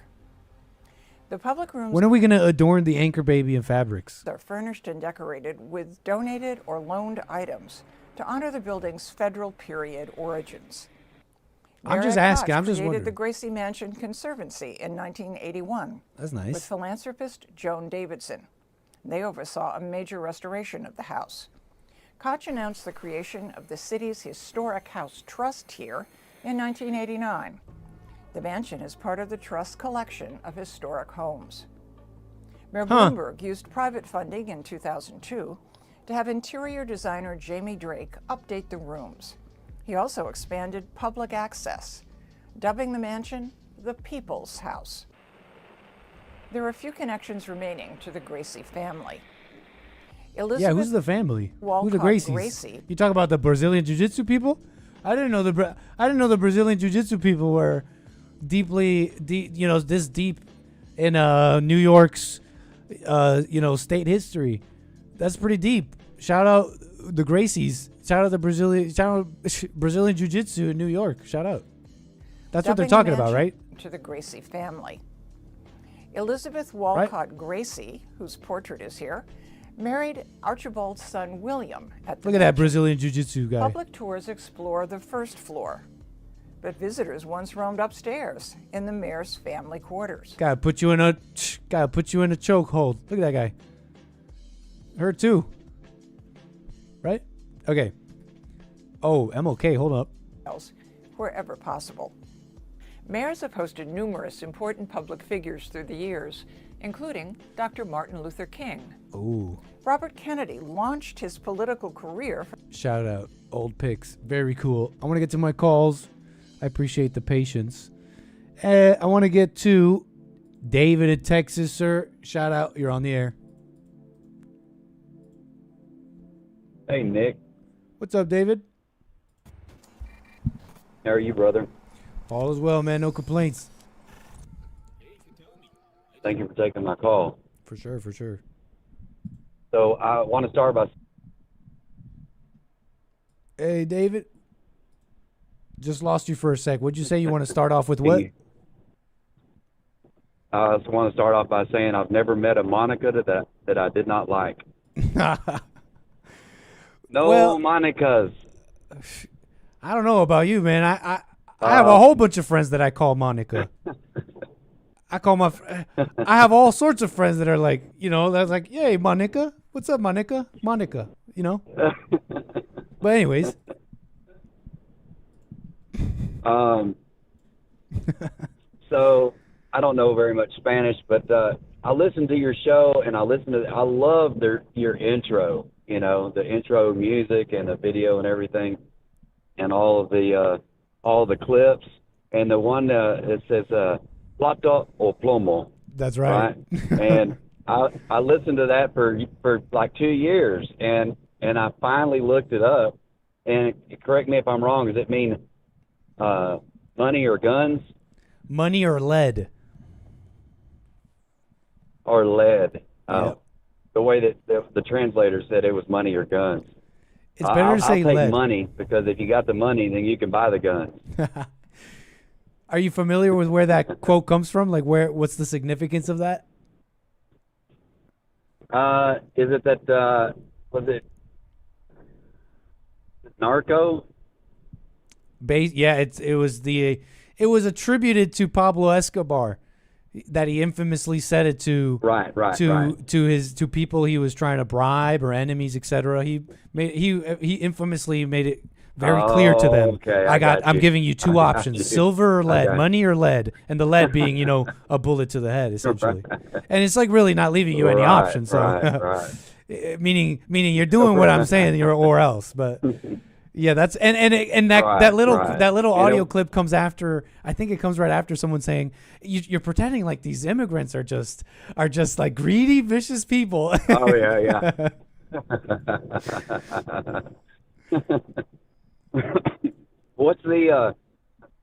The public rooms When are we going to adorn the anchor baby in fabrics? are furnished and decorated with donated or loaned items to honor the building's federal period origins. I'm Mayor just Ed asking. Koch I'm just created wondering. the Gracie Mansion Conservancy in 1981. That's nice. With philanthropist Joan Davidson. They oversaw a major restoration of the house. Koch announced the creation of the city's Historic House Trust here in 1989. The mansion is part of the Trust's collection of historic homes. Mayor Bloomberg used private funding in 2002 to have interior designer Jamie Drake update the rooms. He also expanded public access, dubbing the mansion the People's House. There are a few connections remaining to the Gracie family. Elizabeth Who's the family? Walcott Who the Gracies? Gracie. You talk about the Brazilian Jiu-Jitsu people? I didn't know the Brazilian Jiu-Jitsu people were this deep in New York's state history. That's pretty deep. Shout out the Gracies. Shout out the Brazilian Jiu-Jitsu in New York. Shout out. That's what they're talking about, right? To the Gracie family. Elizabeth Walcott Gracie, whose portrait is here, married Archibald's son William at the Look at that Brazilian Jiu-Jitsu guy. Public tours explore the first floor, but visitors once roamed upstairs in the mayor's family quarters. Gotta put you in a chokehold. Look at that guy. Her too. Right? Okay. Oh, MLK, hold up. Wherever possible. Mayors have hosted numerous important public figures through the years, including Dr. Martin Luther King. Ooh. Robert Kennedy launched his political career. Shout out. Old pics. Very cool. I want to get to my calls. I appreciate the patience. I want to get to David in Texas, sir. Shout out. You're on the air. Hey, Nick. What's up, David? How are you, brother? All is well, man. No complaints. Thank you for taking my call. For sure, for sure. So I want to start by... Hey, David. Just lost you for a sec. What'd you say? You want to start off with what? I just want to start off by saying I've never met a Monica that I did not like. No Monicas. I don't know about you, man. I have a whole bunch of friends that I call Monica. I have all sorts of friends that are like, that's like, yay, Monica. What's up, Monica? Monica, But anyways. So I don't know very much Spanish, but I listen to your show and I love your intro, the intro music and the video and everything and all the clips and the one that says plata o plomo. That's right. And I listened to that for like 2 years and I finally looked it up, and correct me if I'm wrong, does it mean money or guns? Money or lead. Or lead. Yep. The way that the translator said it was money or guns. It's better to say I'll take lead. money, because if you got the money, then you can buy the guns. Are you familiar with where that quote comes from? Like, what's the significance of that? Is it that, was it Narco? Yeah, it was attributed to Pablo Escobar, that he infamously said it to to people he was trying to bribe or enemies, etc. He infamously made it very clear to them. Okay, I'm giving you two options: silver or lead, money or lead, and the lead being a bullet to the head, essentially. And it's like really not leaving you any options. So meaning you're doing what I'm saying, or else. But yeah, that's that little audio clip comes after. I think it comes right after someone saying you're pretending like these immigrants are just like greedy, vicious people. Oh yeah. What's the?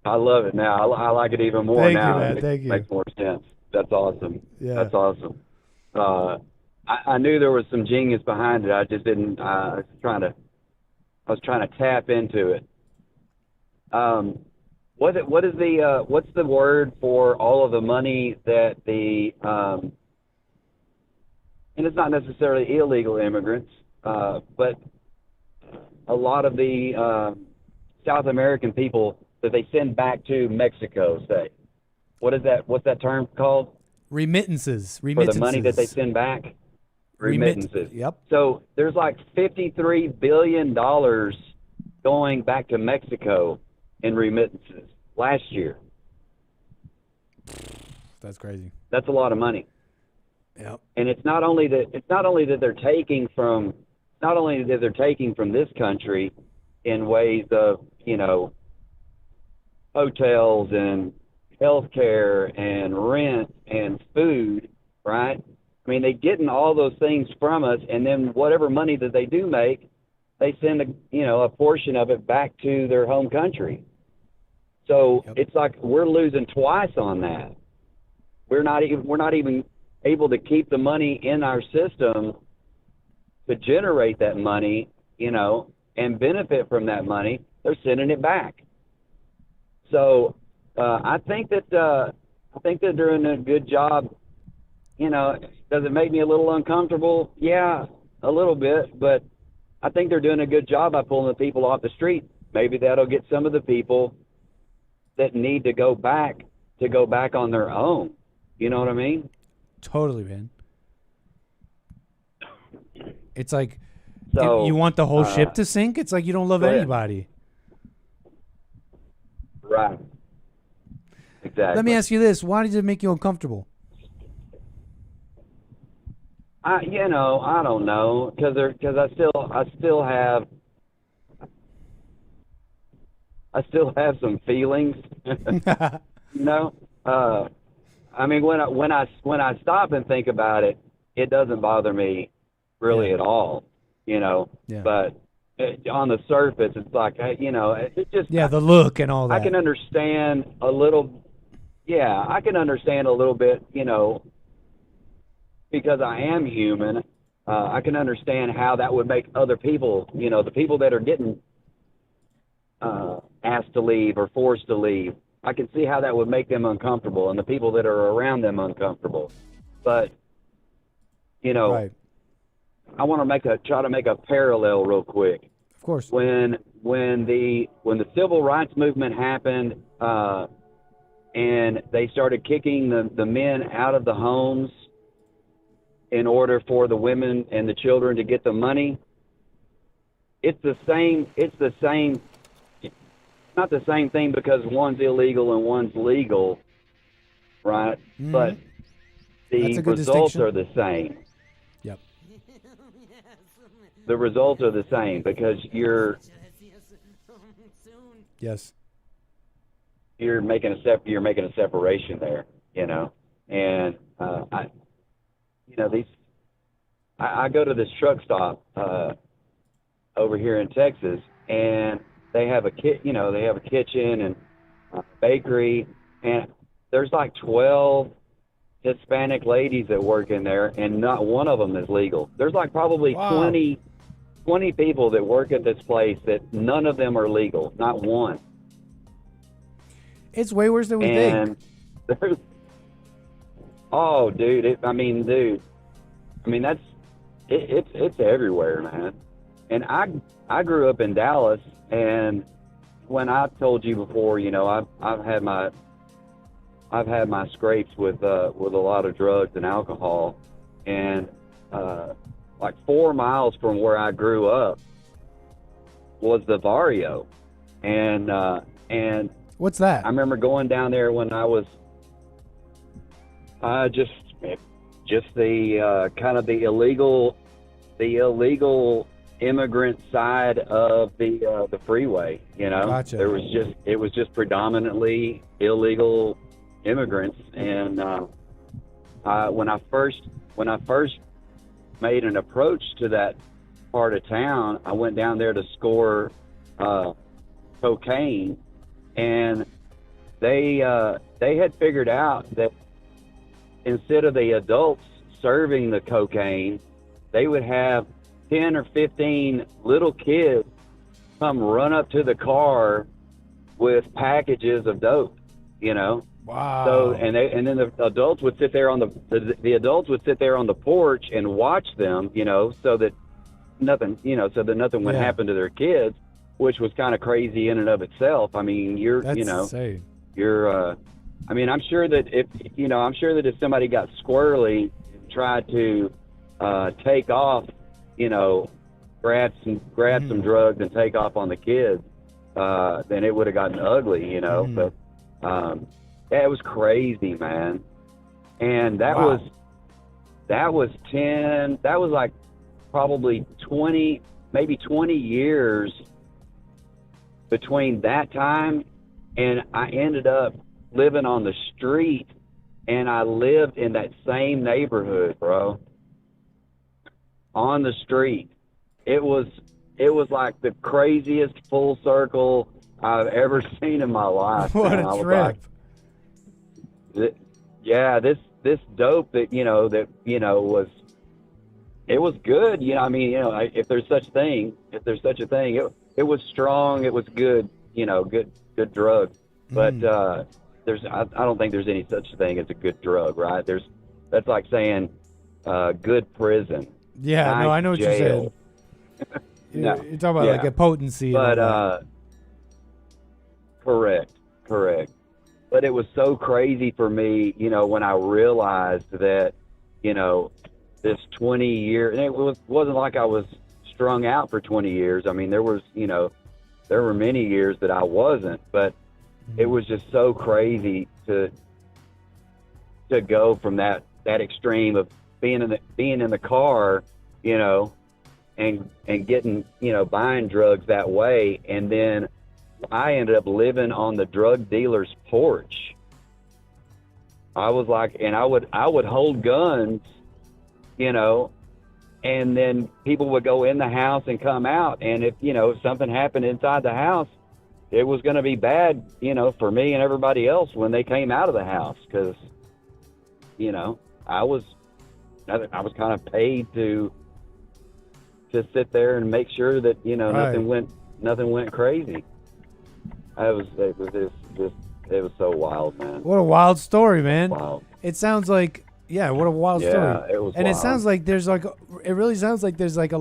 I love it now. I like it even more now. Thank you, man. Thank you. Makes more sense. That's awesome. Yeah. That's awesome. I knew there was some genius behind it. I just didn't. I was trying to tap into it. What's the word for all of the money that and it's not necessarily illegal immigrants, but a lot of the South American people that they send back to Mexico, say. What's that term called? Remittances. For the money that they send back? Remittances. Yep. So there's like $53 billion going back to Mexico in remittances last year. That's crazy. That's a lot of money. Yep. And it's not only that they're taking from this country in ways of, hotels and healthcare and rent and food, right? I mean, they're getting all those things from us, and then whatever money that they do make, they send a portion of it back to their home country. So It's like we're losing twice on that. we're not even able to keep the money in our system to generate that money, you know, and benefit from that money. They're sending it back. So I think that they're doing a good job. You know, does it make me a little uncomfortable? Yeah, a little bit, but I think they're doing a good job by pulling the people off the street. Maybe that'll get some of the people that need to go back on their own. You know what I mean? Totally, man. It's like, so, you want the whole ship to sink? It's like you don't love anybody. Right. Exactly. Let me ask you this. Why does it make you uncomfortable? I don't know, because I still have some feelings. You know, I mean, when I stop and think about it, it doesn't bother me really at all. You know, but on the surface, it's like, you know, it just the look and all that. I can understand a little. Yeah, I can understand a little bit. You know, because I am human. I can understand how that would make other people. You know, the people that are getting asked to leave or forced to leave. I can see how that would make them uncomfortable, and the people that are around them uncomfortable. But you know, I want to try to make a parallel real quick. Of course. When the civil rights movement happened, and they started kicking the men out of the homes in order for the women and the children to get the money. It's the same. Not the same thing because one's illegal and one's legal, right? Mm-hmm. But the results are the same. Yep. The results are the same because you're making a separation there, you know. And I go to this truck stop over here in Texas, and they have a kitchen and a bakery, and there's like 12 Hispanic ladies that work in there, and not one of them is legal. There's like probably 20 people that work at this place that none of them are legal, not one. It's way worse than we think. Oh, dude! It's everywhere, man. And I grew up in Dallas, and when I told you before, you know, I've had my scrapes with a lot of drugs and alcohol, and like 4 miles from where I grew up was the barrio, and what's that? I remember going down there when I was just the kind of the illegal immigrant side of the freeway, you know. Gotcha. It was just predominantly illegal immigrants, and when I first made an approach to that part of town, I went down there to score cocaine, and they had figured out that instead of the adults serving the cocaine, they would have 10 or 15 little kids come run up to the car with packages of dope, you know. Wow. So and then the adults would sit there on the porch and watch them, you know, so that nothing would happen to their kids, which was kind of crazy in and of itself. I mean, insane. I'm sure that if somebody got squirrely and tried to take off, you know, grab some drugs and take off on the kids, then it would have gotten ugly, you know. But it was crazy, man. And that was like probably 20 years between that time, and I ended up living on the street, and I lived in that same neighborhood, bro. On the street. It was like the craziest full circle I've ever seen in my life. What a trip. yeah, this dope that it was good. I mean, if there's such a thing, it was strong. It was good. Good drug. But I don't think there's any such thing as a good drug, right? That's like saying good prison. Yeah, nice no, I know what you're jail. saying. No, You're talking about like a potency. But correct. But it was so crazy for me, when I realized that, this 20 year, and it wasn't like I was strung out for 20 years. I mean, there were many years that I wasn't, but it was just so crazy to go from that extreme of being in the car, and getting, buying drugs that way. And then I ended up living on the drug dealer's porch. I was like, and I would hold guns, and then people would go in the house and come out. And if something happened inside the house, it was going to be bad, for me and everybody else when they came out of the house. Cause I was kind of paid to sit there and make sure that, Right. nothing went crazy. It was so wild, man. What a wild story, man. Wild. It sounds like, yeah, what a wild story. Yeah, it was and wild. it sounds like it really sounds like there's like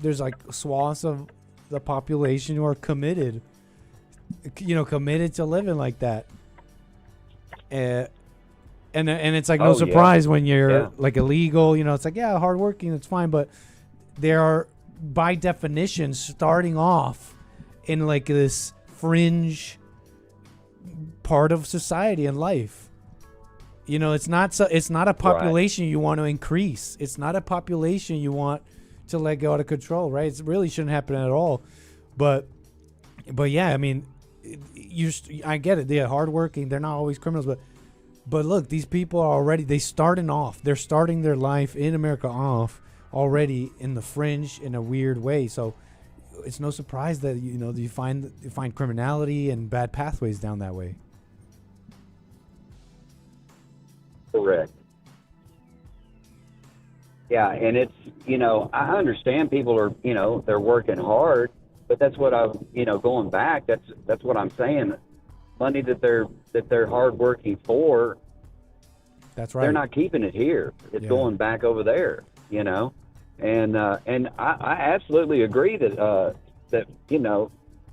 there's like swaths of the population who are committed to living like that. And it's like no surprise when you're like illegal, it's like, yeah, hardworking, that's fine. But they are, by definition, starting off in like this fringe part of society and life. It's not a population you want to increase. It's not a population you want to let go out of control, right? It really shouldn't happen at all. But yeah, I mean, I get it. They're hardworking. They're not always criminals, but look, these people are already, they're starting their life in America off already in the fringe in a weird way. So it's no surprise that, you find criminality and bad pathways down that way. Correct. Yeah, and it's, I understand people are, they're working hard, but that's what going back, that's what I'm saying. Money that they're hardworking for, that's right. They're not keeping it here. It's going back over there, And I absolutely agree that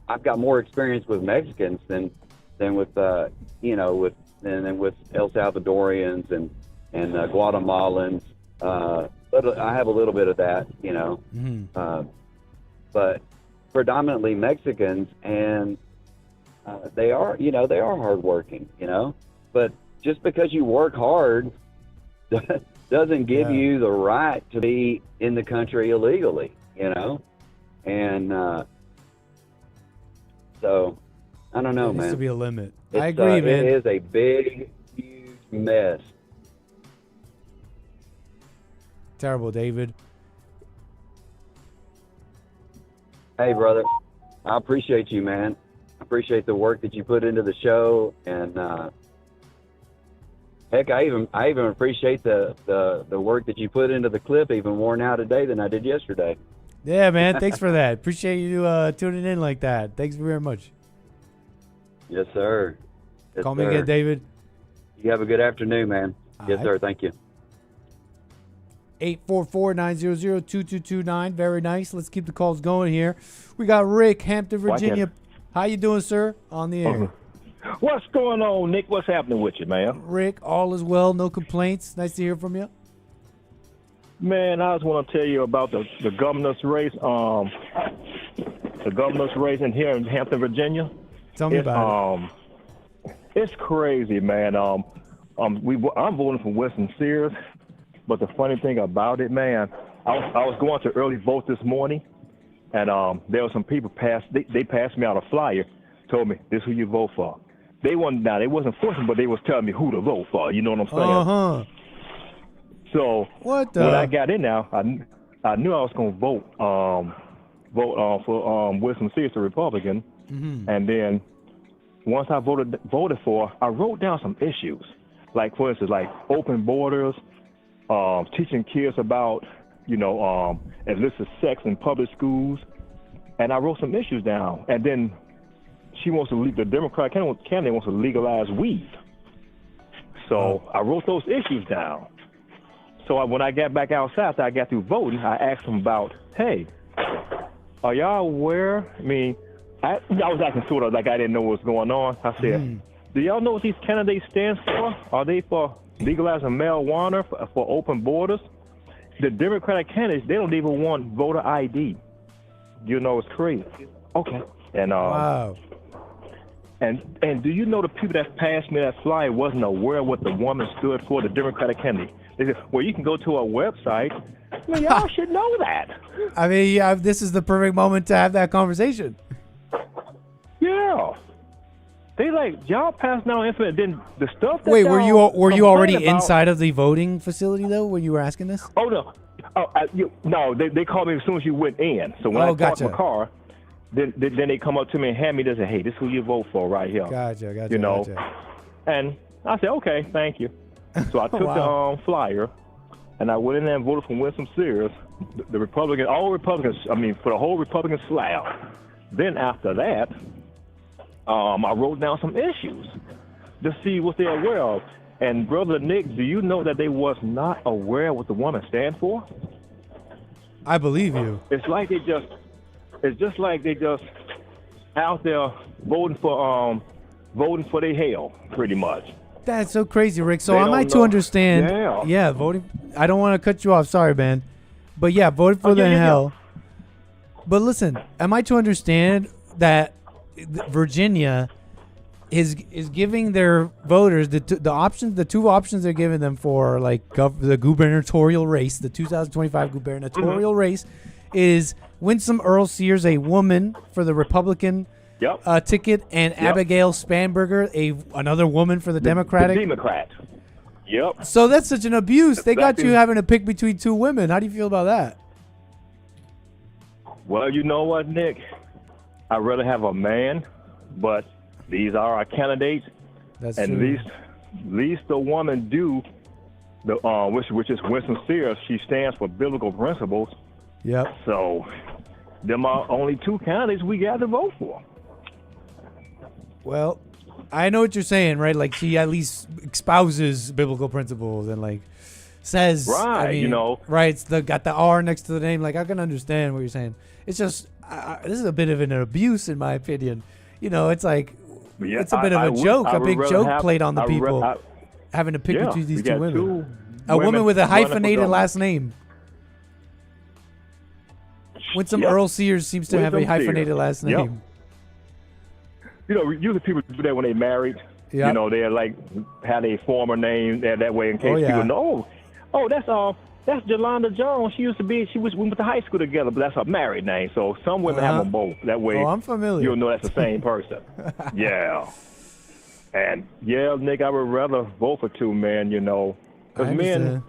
I've got more experience with Mexicans than with with El Salvadorians and Guatemalans. But I have a little bit of that, but predominantly Mexicans, and they are hardworking, but just because you work hard doesn't give you the right to be in the country illegally, and so I don't know, there man. needs to be a limit. I agree, man. It is a big, huge mess. Terrible, David. Hey, brother, I appreciate you, man. I appreciate the work that you put into the show, and heck, I even appreciate the work that you put into the clip even more now today than I did yesterday. Yeah, man. Thanks for that. Appreciate you tuning in like that. Thanks very much. Yes, sir. Yes, Call me again, David. You have a good afternoon, man. Yes, sir. Thank you. 844-900-2229. Very nice. Let's keep the calls going here. We got Rick, Hampton, Virginia. How you doing, sir? On the air. What's going on, Nick? What's happening with you, man? Rick, all is well. No complaints. Nice to hear from you. Man, I just want to tell you about the governor's race. The governor's race in here in Hampton, Virginia. Tell me about it. It's crazy, man. I'm voting for Winston Sears, but the funny thing about it, man, I was going to early vote this morning, and there were some people they passed me out a flyer, told me this is who you vote for. They wasn't forcing, but they was telling me who to vote for. You know what I'm saying? Uh-huh. So when I got in now, I knew I was going to vote for Winston Sears, the Republican, and then once I voted for, I wrote down some issues. like for instance, like open borders, teaching kids about, illicit sex in public schools. And I wrote some issues down. And then she wants to the Democratic candidate wants to legalize weed. So I wrote those issues down. So when I got back outside, after I got through voting, I asked them about, hey, are y'all aware? I mean, I was acting sort of like I didn't know what was going on. I said, do y'all know what these candidates stand for? Are they for legalizing marijuana, for open borders? The Democratic candidates, they don't even want voter ID. It's crazy. Okay. And wow. And do you know the people that passed me that flyer wasn't aware what the woman stood for, the Democratic candidate? They said, well, you can go to our website. Well, y'all should know that. I mean, yeah, this is the perfect moment to have that conversation. Yeah. They y'all passed down information. Then the stuff that wait, were you already about, inside of the voting facility though when you were asking this? Oh no. No, they called me as soon as you went in. So when I parked my car, then they come up to me and hand me this and, hey, this is who you vote for right here. Gotcha. Gotcha. And I said, okay, thank you. So I took the flyer, and I went in there and voted for Winsome Sears, the Republican, all Republicans, for the whole Republican slab. Then after that, I wrote down some issues to see what they're aware of. And Brother Nick, do you know that they was not aware what the woman stand for? I believe you. It's just like they just out there voting for their hell, pretty much. That's so crazy, Rick. So am I to understand? Yeah, voting. I don't want to cut you off. Sorry, man. But yeah, voting for the hell. But listen, am I to understand that Virginia is giving their voters the two options they're giving them for the gubernatorial race, the 2025 gubernatorial race, is Winsome Earl Sears, a woman, for the Republican ticket, and Abigail Spanberger, another woman for the Democratic. The Democrat. Yep. So that's such an abuse. They got you having to pick between two women. How do you feel about that? Well, you know what, Nick? I'd rather have a man, but these are our candidates. That's and true. At least the woman do the which is Winsome Sears. She stands for biblical principles. Yep. So them are only two candidates we got to vote for. Well, I know what you're saying, right? Like she at least espouses biblical principles and says, right? Right? It's got the R next to the name. I can understand what you're saying. It's just this is a bit of an abuse, in my opinion. It's it's a bit of a joke, a big joke played on the people, having to pick between these two women. A woman with a hyphenated last name. Winsome Earl Sears seems to have a hyphenated last name. Usually people do that when they married. Yep. They had a former name that way in case people know. Oh, that's Jolanda Jones. We went to high school together, but that's her married name. So some women have them both. That way, I'm familiar. You'll know that's the same person. Yeah. And Nick, I would rather vote for two men. Because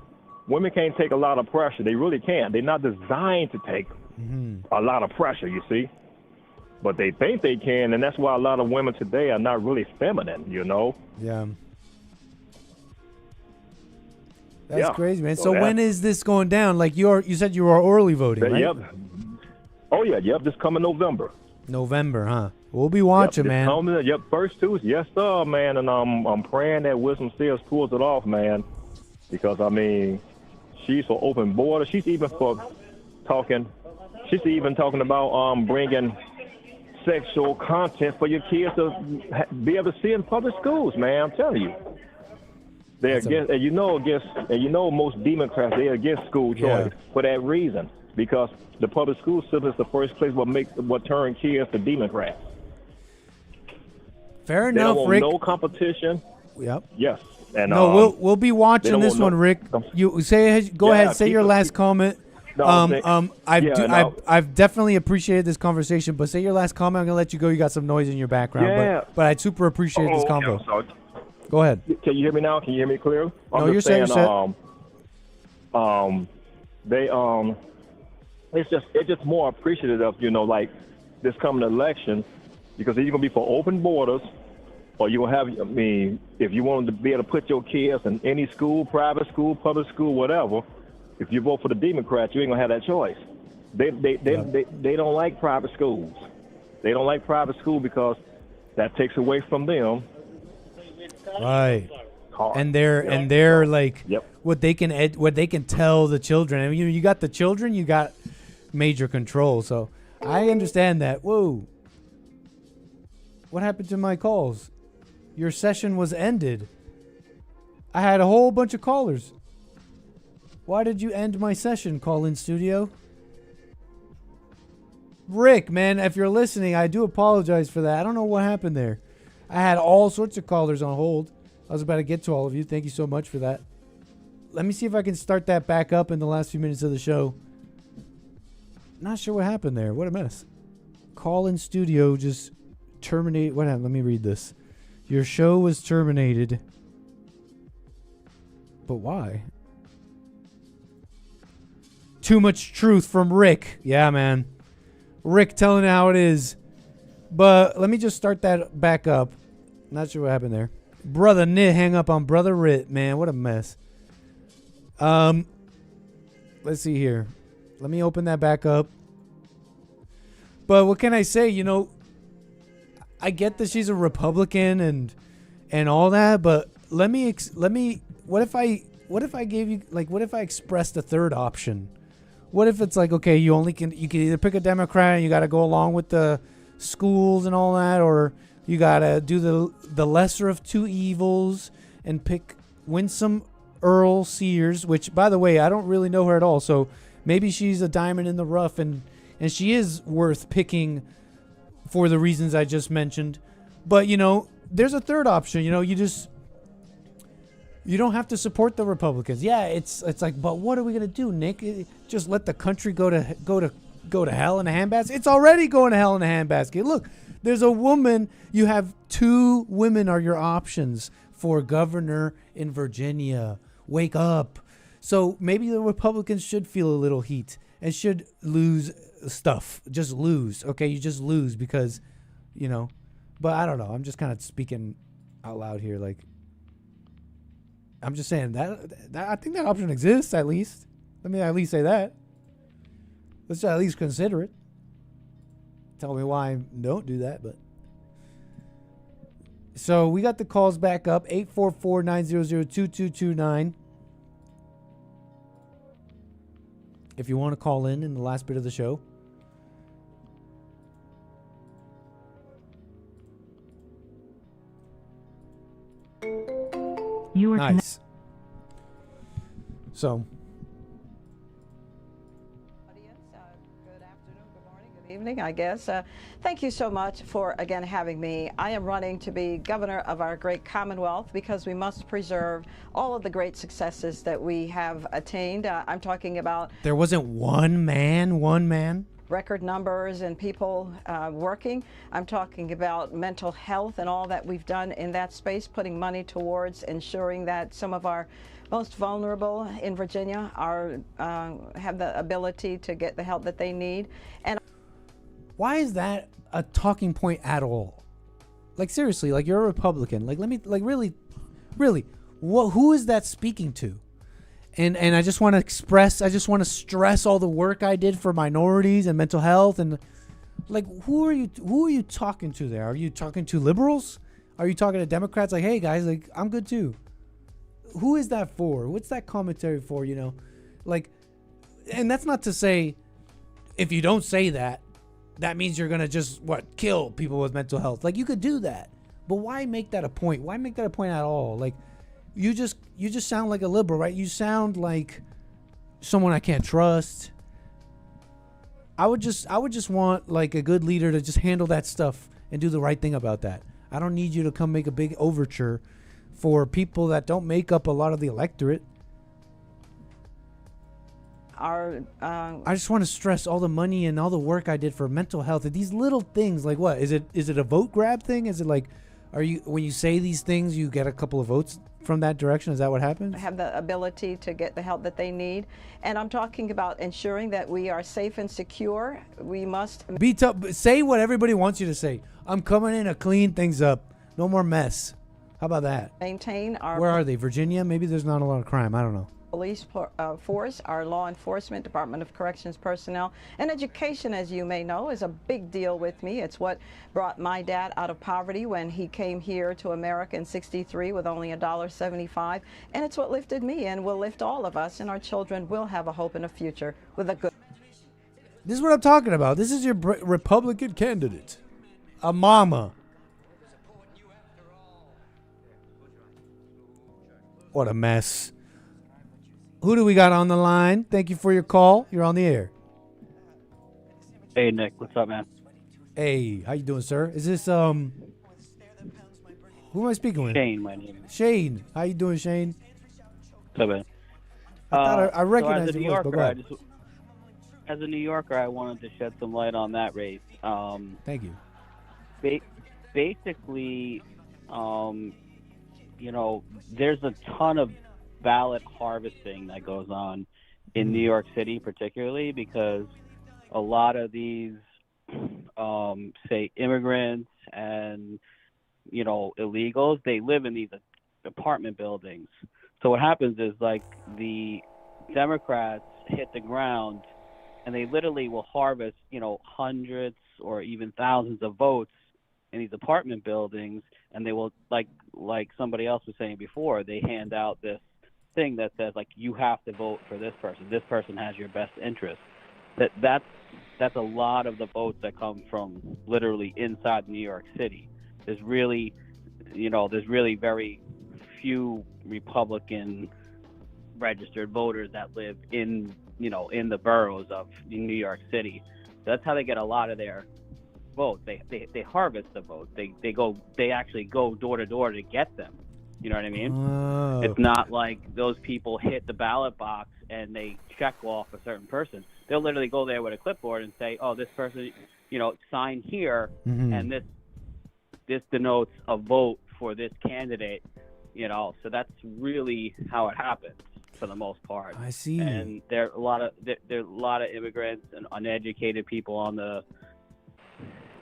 women can't take a lot of pressure. They really can't. They're not designed to take a lot of pressure. You see, but they think they can, and that's why a lot of women today are not really feminine. Yeah. That's crazy, man. So when is this going down? You said you were early voting, right? Yep. Oh yeah, yep. This coming November. November, huh? We'll be watching, man. First Tuesday. Yes, sir, man. And I'm praying that Winsome Sears pulls it off, man. Because she's for open borders. She's even talking about bringing sexual content for your kids to be able to see in public schools, man. I'm telling you. They're against, most Democrats, they're against school choice for that reason, because the public school system is the first place what turn kids to Democrats. Fair enough, they don't Rick. Want no competition. Yep. Yes. And we'll be watching this one, Rick. You go ahead, say your last comment. I've definitely appreciated this conversation, but say your last comment. I'm gonna let you go. You got some noise in your background, but I super appreciate this convo. Go ahead. Can you hear me now? Can you hear me clear? You're saying. It's just more appreciative of this coming election, because it's gonna be for open borders, or you gonna have. I mean, if you wanted to be able to put your kids in any school, private school, public school, whatever, if you vote for the Democrats, you ain't gonna have that choice. They don't like private schools. They don't like private school because that takes away from them. Right. And they're like what they can tell the children. I mean, you got the children, you got major control. So I understand that. Whoa. What happened to my calls? Your session was ended. I had a whole bunch of callers. Why did you end my session, call-in studio? Rick, man, if you're listening, I do apologize for that. I don't know what happened there. I had all sorts of callers on hold. I was about to get to all of you. Thank you so much for that. Let me see if I can start that back up in the last few minutes of the show. Not sure what happened there. What a mess. Call-in studio just terminated. What happened? Let me read this. Your show was terminated. But why? Too much truth from Rick. Yeah, man. Rick telling how it is. But let me just start that back up. Not sure what happened there. Brother Nit hang up on Brother Rit, man. What a mess. Let's see here. Let me open that back up. But what can I say? You know, I get that she's a Republican and all that, but let me what if I gave you, like, what if I expressed a third option? What if it's like, okay, you can either pick a Democrat and you got to go along with the schools and all that, or you got to do the lesser of two evils and pick Winsome Earl Sears, which, by the way, I don't really know her at all, so maybe she's a diamond in the rough and she is worth picking for the reasons I just mentioned. But, you know, there's a third option. You know, you don't have to support the Republicans. Yeah, it's like, but what are we gonna do, Nick? Just let the country go to hell in a handbasket? It's already going to hell in a handbasket. Look, there's a woman. You have 2 women are your options for governor in Virginia. Wake up. So maybe the Republicans should feel a little heat and should lose stuff. Just lose. Okay, you just lose because, you know. But I don't know. I'm just kind of speaking out loud here, like. I'm just saying that I think that option exists, at least. Let me at least say that. Let's at least consider it. Tell me why I don't do that, but. So we got the calls back up. 844-900-2229. If you want to call in the last bit of the show. You are nice. So. Good afternoon, good morning, good evening, I guess. Thank you so much for, again, having me. I am running to be governor of our great Commonwealth because we must preserve all of the great successes that we have attained. I'm talking about... There wasn't one man? Record numbers and people working. I'm talking about mental health and all that we've done in that space, putting money towards ensuring that some of our most vulnerable in Virginia have the ability to get the help that they need. And why is that a talking point at all? Like, seriously, like, you're a Republican. Like, really, who is that speaking to? And I just want to stress all the work I did for minorities and mental health, and like, who are you talking to there? Are you talking to liberals? Are you talking to Democrats? Like, hey guys, like, I'm good too. Who is that for? What's that commentary for? You know, like, and that's not to say if you don't say that, that means you're gonna just kill people with mental health. Like, you could do that, but why make that a point? Why make that a point at all? Like. You just sound like a liberal, right? You sound like someone I can't trust. I would just want, like, a good leader to just handle that stuff and do the right thing about that. I don't need you to come make a big overture for people that don't make up a lot of the electorate. I just want to stress all the money and all the work I did for mental health. These little things, like, what is it a vote grab thing? Is it like, when you say these things, you get a couple of votes from that direction? Is that what happens? Have the ability to get the help that they need. And I'm talking about ensuring that we are safe and secure. We must be tough. Say what everybody wants you to say. I'm coming in to clean things up. No more mess. How about that? Maintain our Where are they? Virginia? Maybe there's not a lot of crime. I don't know. police force, our law enforcement, Department of Corrections personnel, and education, as you may know, is a big deal with me. It's what brought my dad out of poverty when he came here to America in '63 with only $1.75, and it's what lifted me and will lift all of us, and our children will have a hope and a future with a good. This is what I'm talking about. This is your Republican candidate, a mama. What a mess. Who do we got on the line? Thank you for your call. You're on the air. Hey, Nick. What's up, man? Hey, how you doing, sir? Is this, who am I speaking with? Shane, my name. Shane. How you doing, Shane? What's up, man? I thought I recognized so the voice, but go ahead. As a New Yorker, I wanted to shed some light on that race. Thank you. Basically, there's a ton of ballot harvesting that goes on in New York City, particularly because a lot of these, say, immigrants and, illegals, they live in these apartment buildings. So what happens is, like, the Democrats hit the ground and they literally will harvest, hundreds or even thousands of votes in these apartment buildings, and they will, like somebody else was saying before, they hand out this thing that says, like, you have to vote for this person. This person has your best interest. That's a lot of the votes that come from literally inside New York City. There's really very few Republican registered voters that live in the boroughs of New York City. That's how they get a lot of their votes. They harvest the votes. They actually go door to door to get them. You know what I mean? Oh. It's not like those people hit the ballot box and they check off a certain person. They'll literally go there with a clipboard and say, oh, this person, sign here, and this denotes a vote for this candidate, So that's really how it happens for the most part. I see. And there are a lot of immigrants and uneducated people on the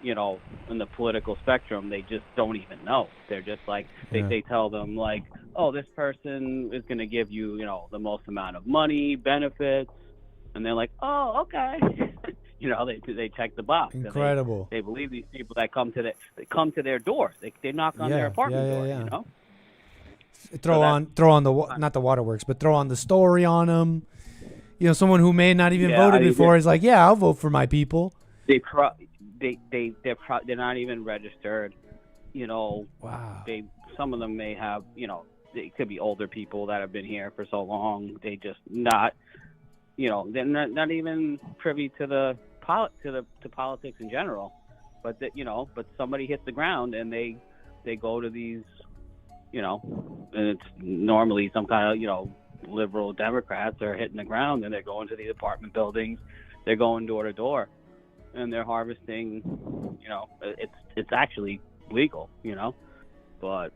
in the political spectrum. They just don't even know. They're just like, they tell them, like, oh, this person is going to give you, the most amount of money, benefits. And they're like, oh, okay. They check the box. Incredible. They believe these people that come to their door. They knock on their apartment door, Throw on not the waterworks, but throw on the story on them. Someone who may not even voted before is like, yeah, I'll vote for my people. They're not even registered. Wow. Some of them may have, they could be older people that have been here for so long. They just not, they're not even privy to politics in general. But but somebody hits the ground and they go to these, and it's normally some kind of liberal Democrats are hitting the ground and they're going to these apartment buildings. They're going door to door. And they're harvesting, it's actually legal, but.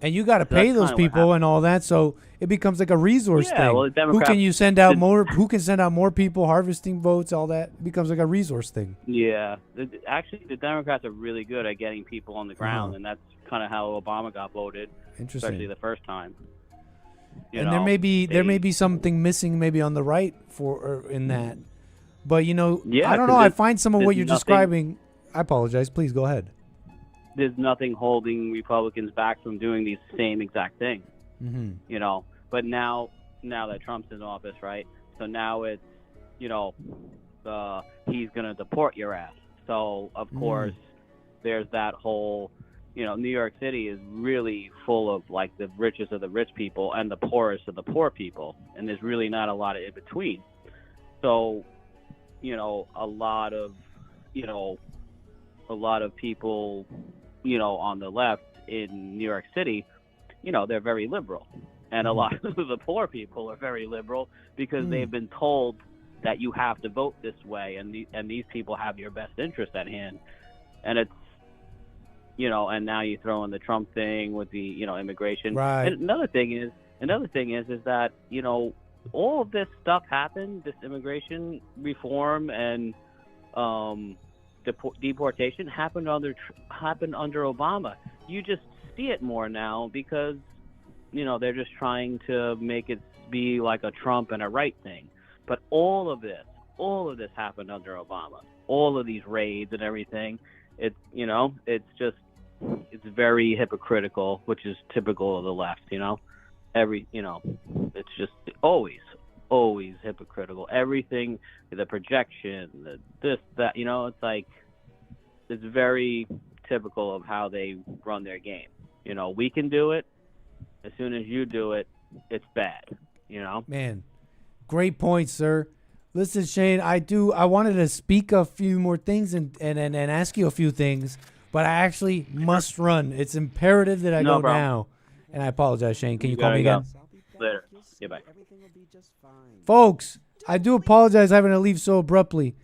And you got to pay those people and all that, so it becomes like a resource thing. Well, who can you send out more? Who can send out more people harvesting votes? All that it becomes like a resource thing. Yeah, actually, the Democrats are really good at getting people on the ground, and that's kind of how Obama got voted, especially the first time. There may be something missing, maybe on the right in that. But, I don't know. I find some of what you're describing. I apologize. Please go ahead. There's nothing holding Republicans back from doing the same exact thing. Mm-hmm. But now that Trump's in office, right? So now it's, he's going to deport your ass. So, of course, there's that whole, New York City is really full of, like, the richest of the rich people and the poorest of the poor people. And there's really not a lot of in between. So, a lot of people, on the left in New York City, they're very liberal. And a lot of the poor people are very liberal because they've been told that you have to vote this way, and these people have your best interest at hand. And it's, and now you throw in the Trump thing with the, immigration. Right. And another thing is that, all of this stuff happened, this immigration reform and deportation happened under Obama. You just see it more now because, they're just trying to make it be like a Trump and a right thing. But all of this happened under Obama. All of these raids and everything, it's very hypocritical, which is typical of the left, it's just always hypocritical. Everything, the projection, this, that, it's like, it's very typical of how they run their game. We can do it. As soon as you do it, it's bad, Man, great point, sir. Listen, Shane, I wanted to speak a few more things and ask you a few things, but I actually must run. It's imperative that I go now. And I apologize, Shane. Can you call me again? Later. Yeah, bye. Folks, I do apologize having to leave so abruptly.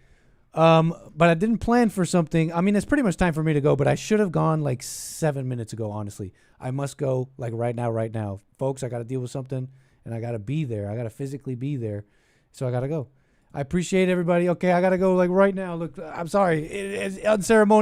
But I didn't plan for something. I mean, it's pretty much time for me to go, but I should have gone like 7 minutes ago, honestly. I must go like right now. Folks, I got to deal with something, and I got to be there. I got to physically be there, so I got to go. I appreciate everybody. Okay, I got to go like right now. Look, I'm sorry. It's unceremonious.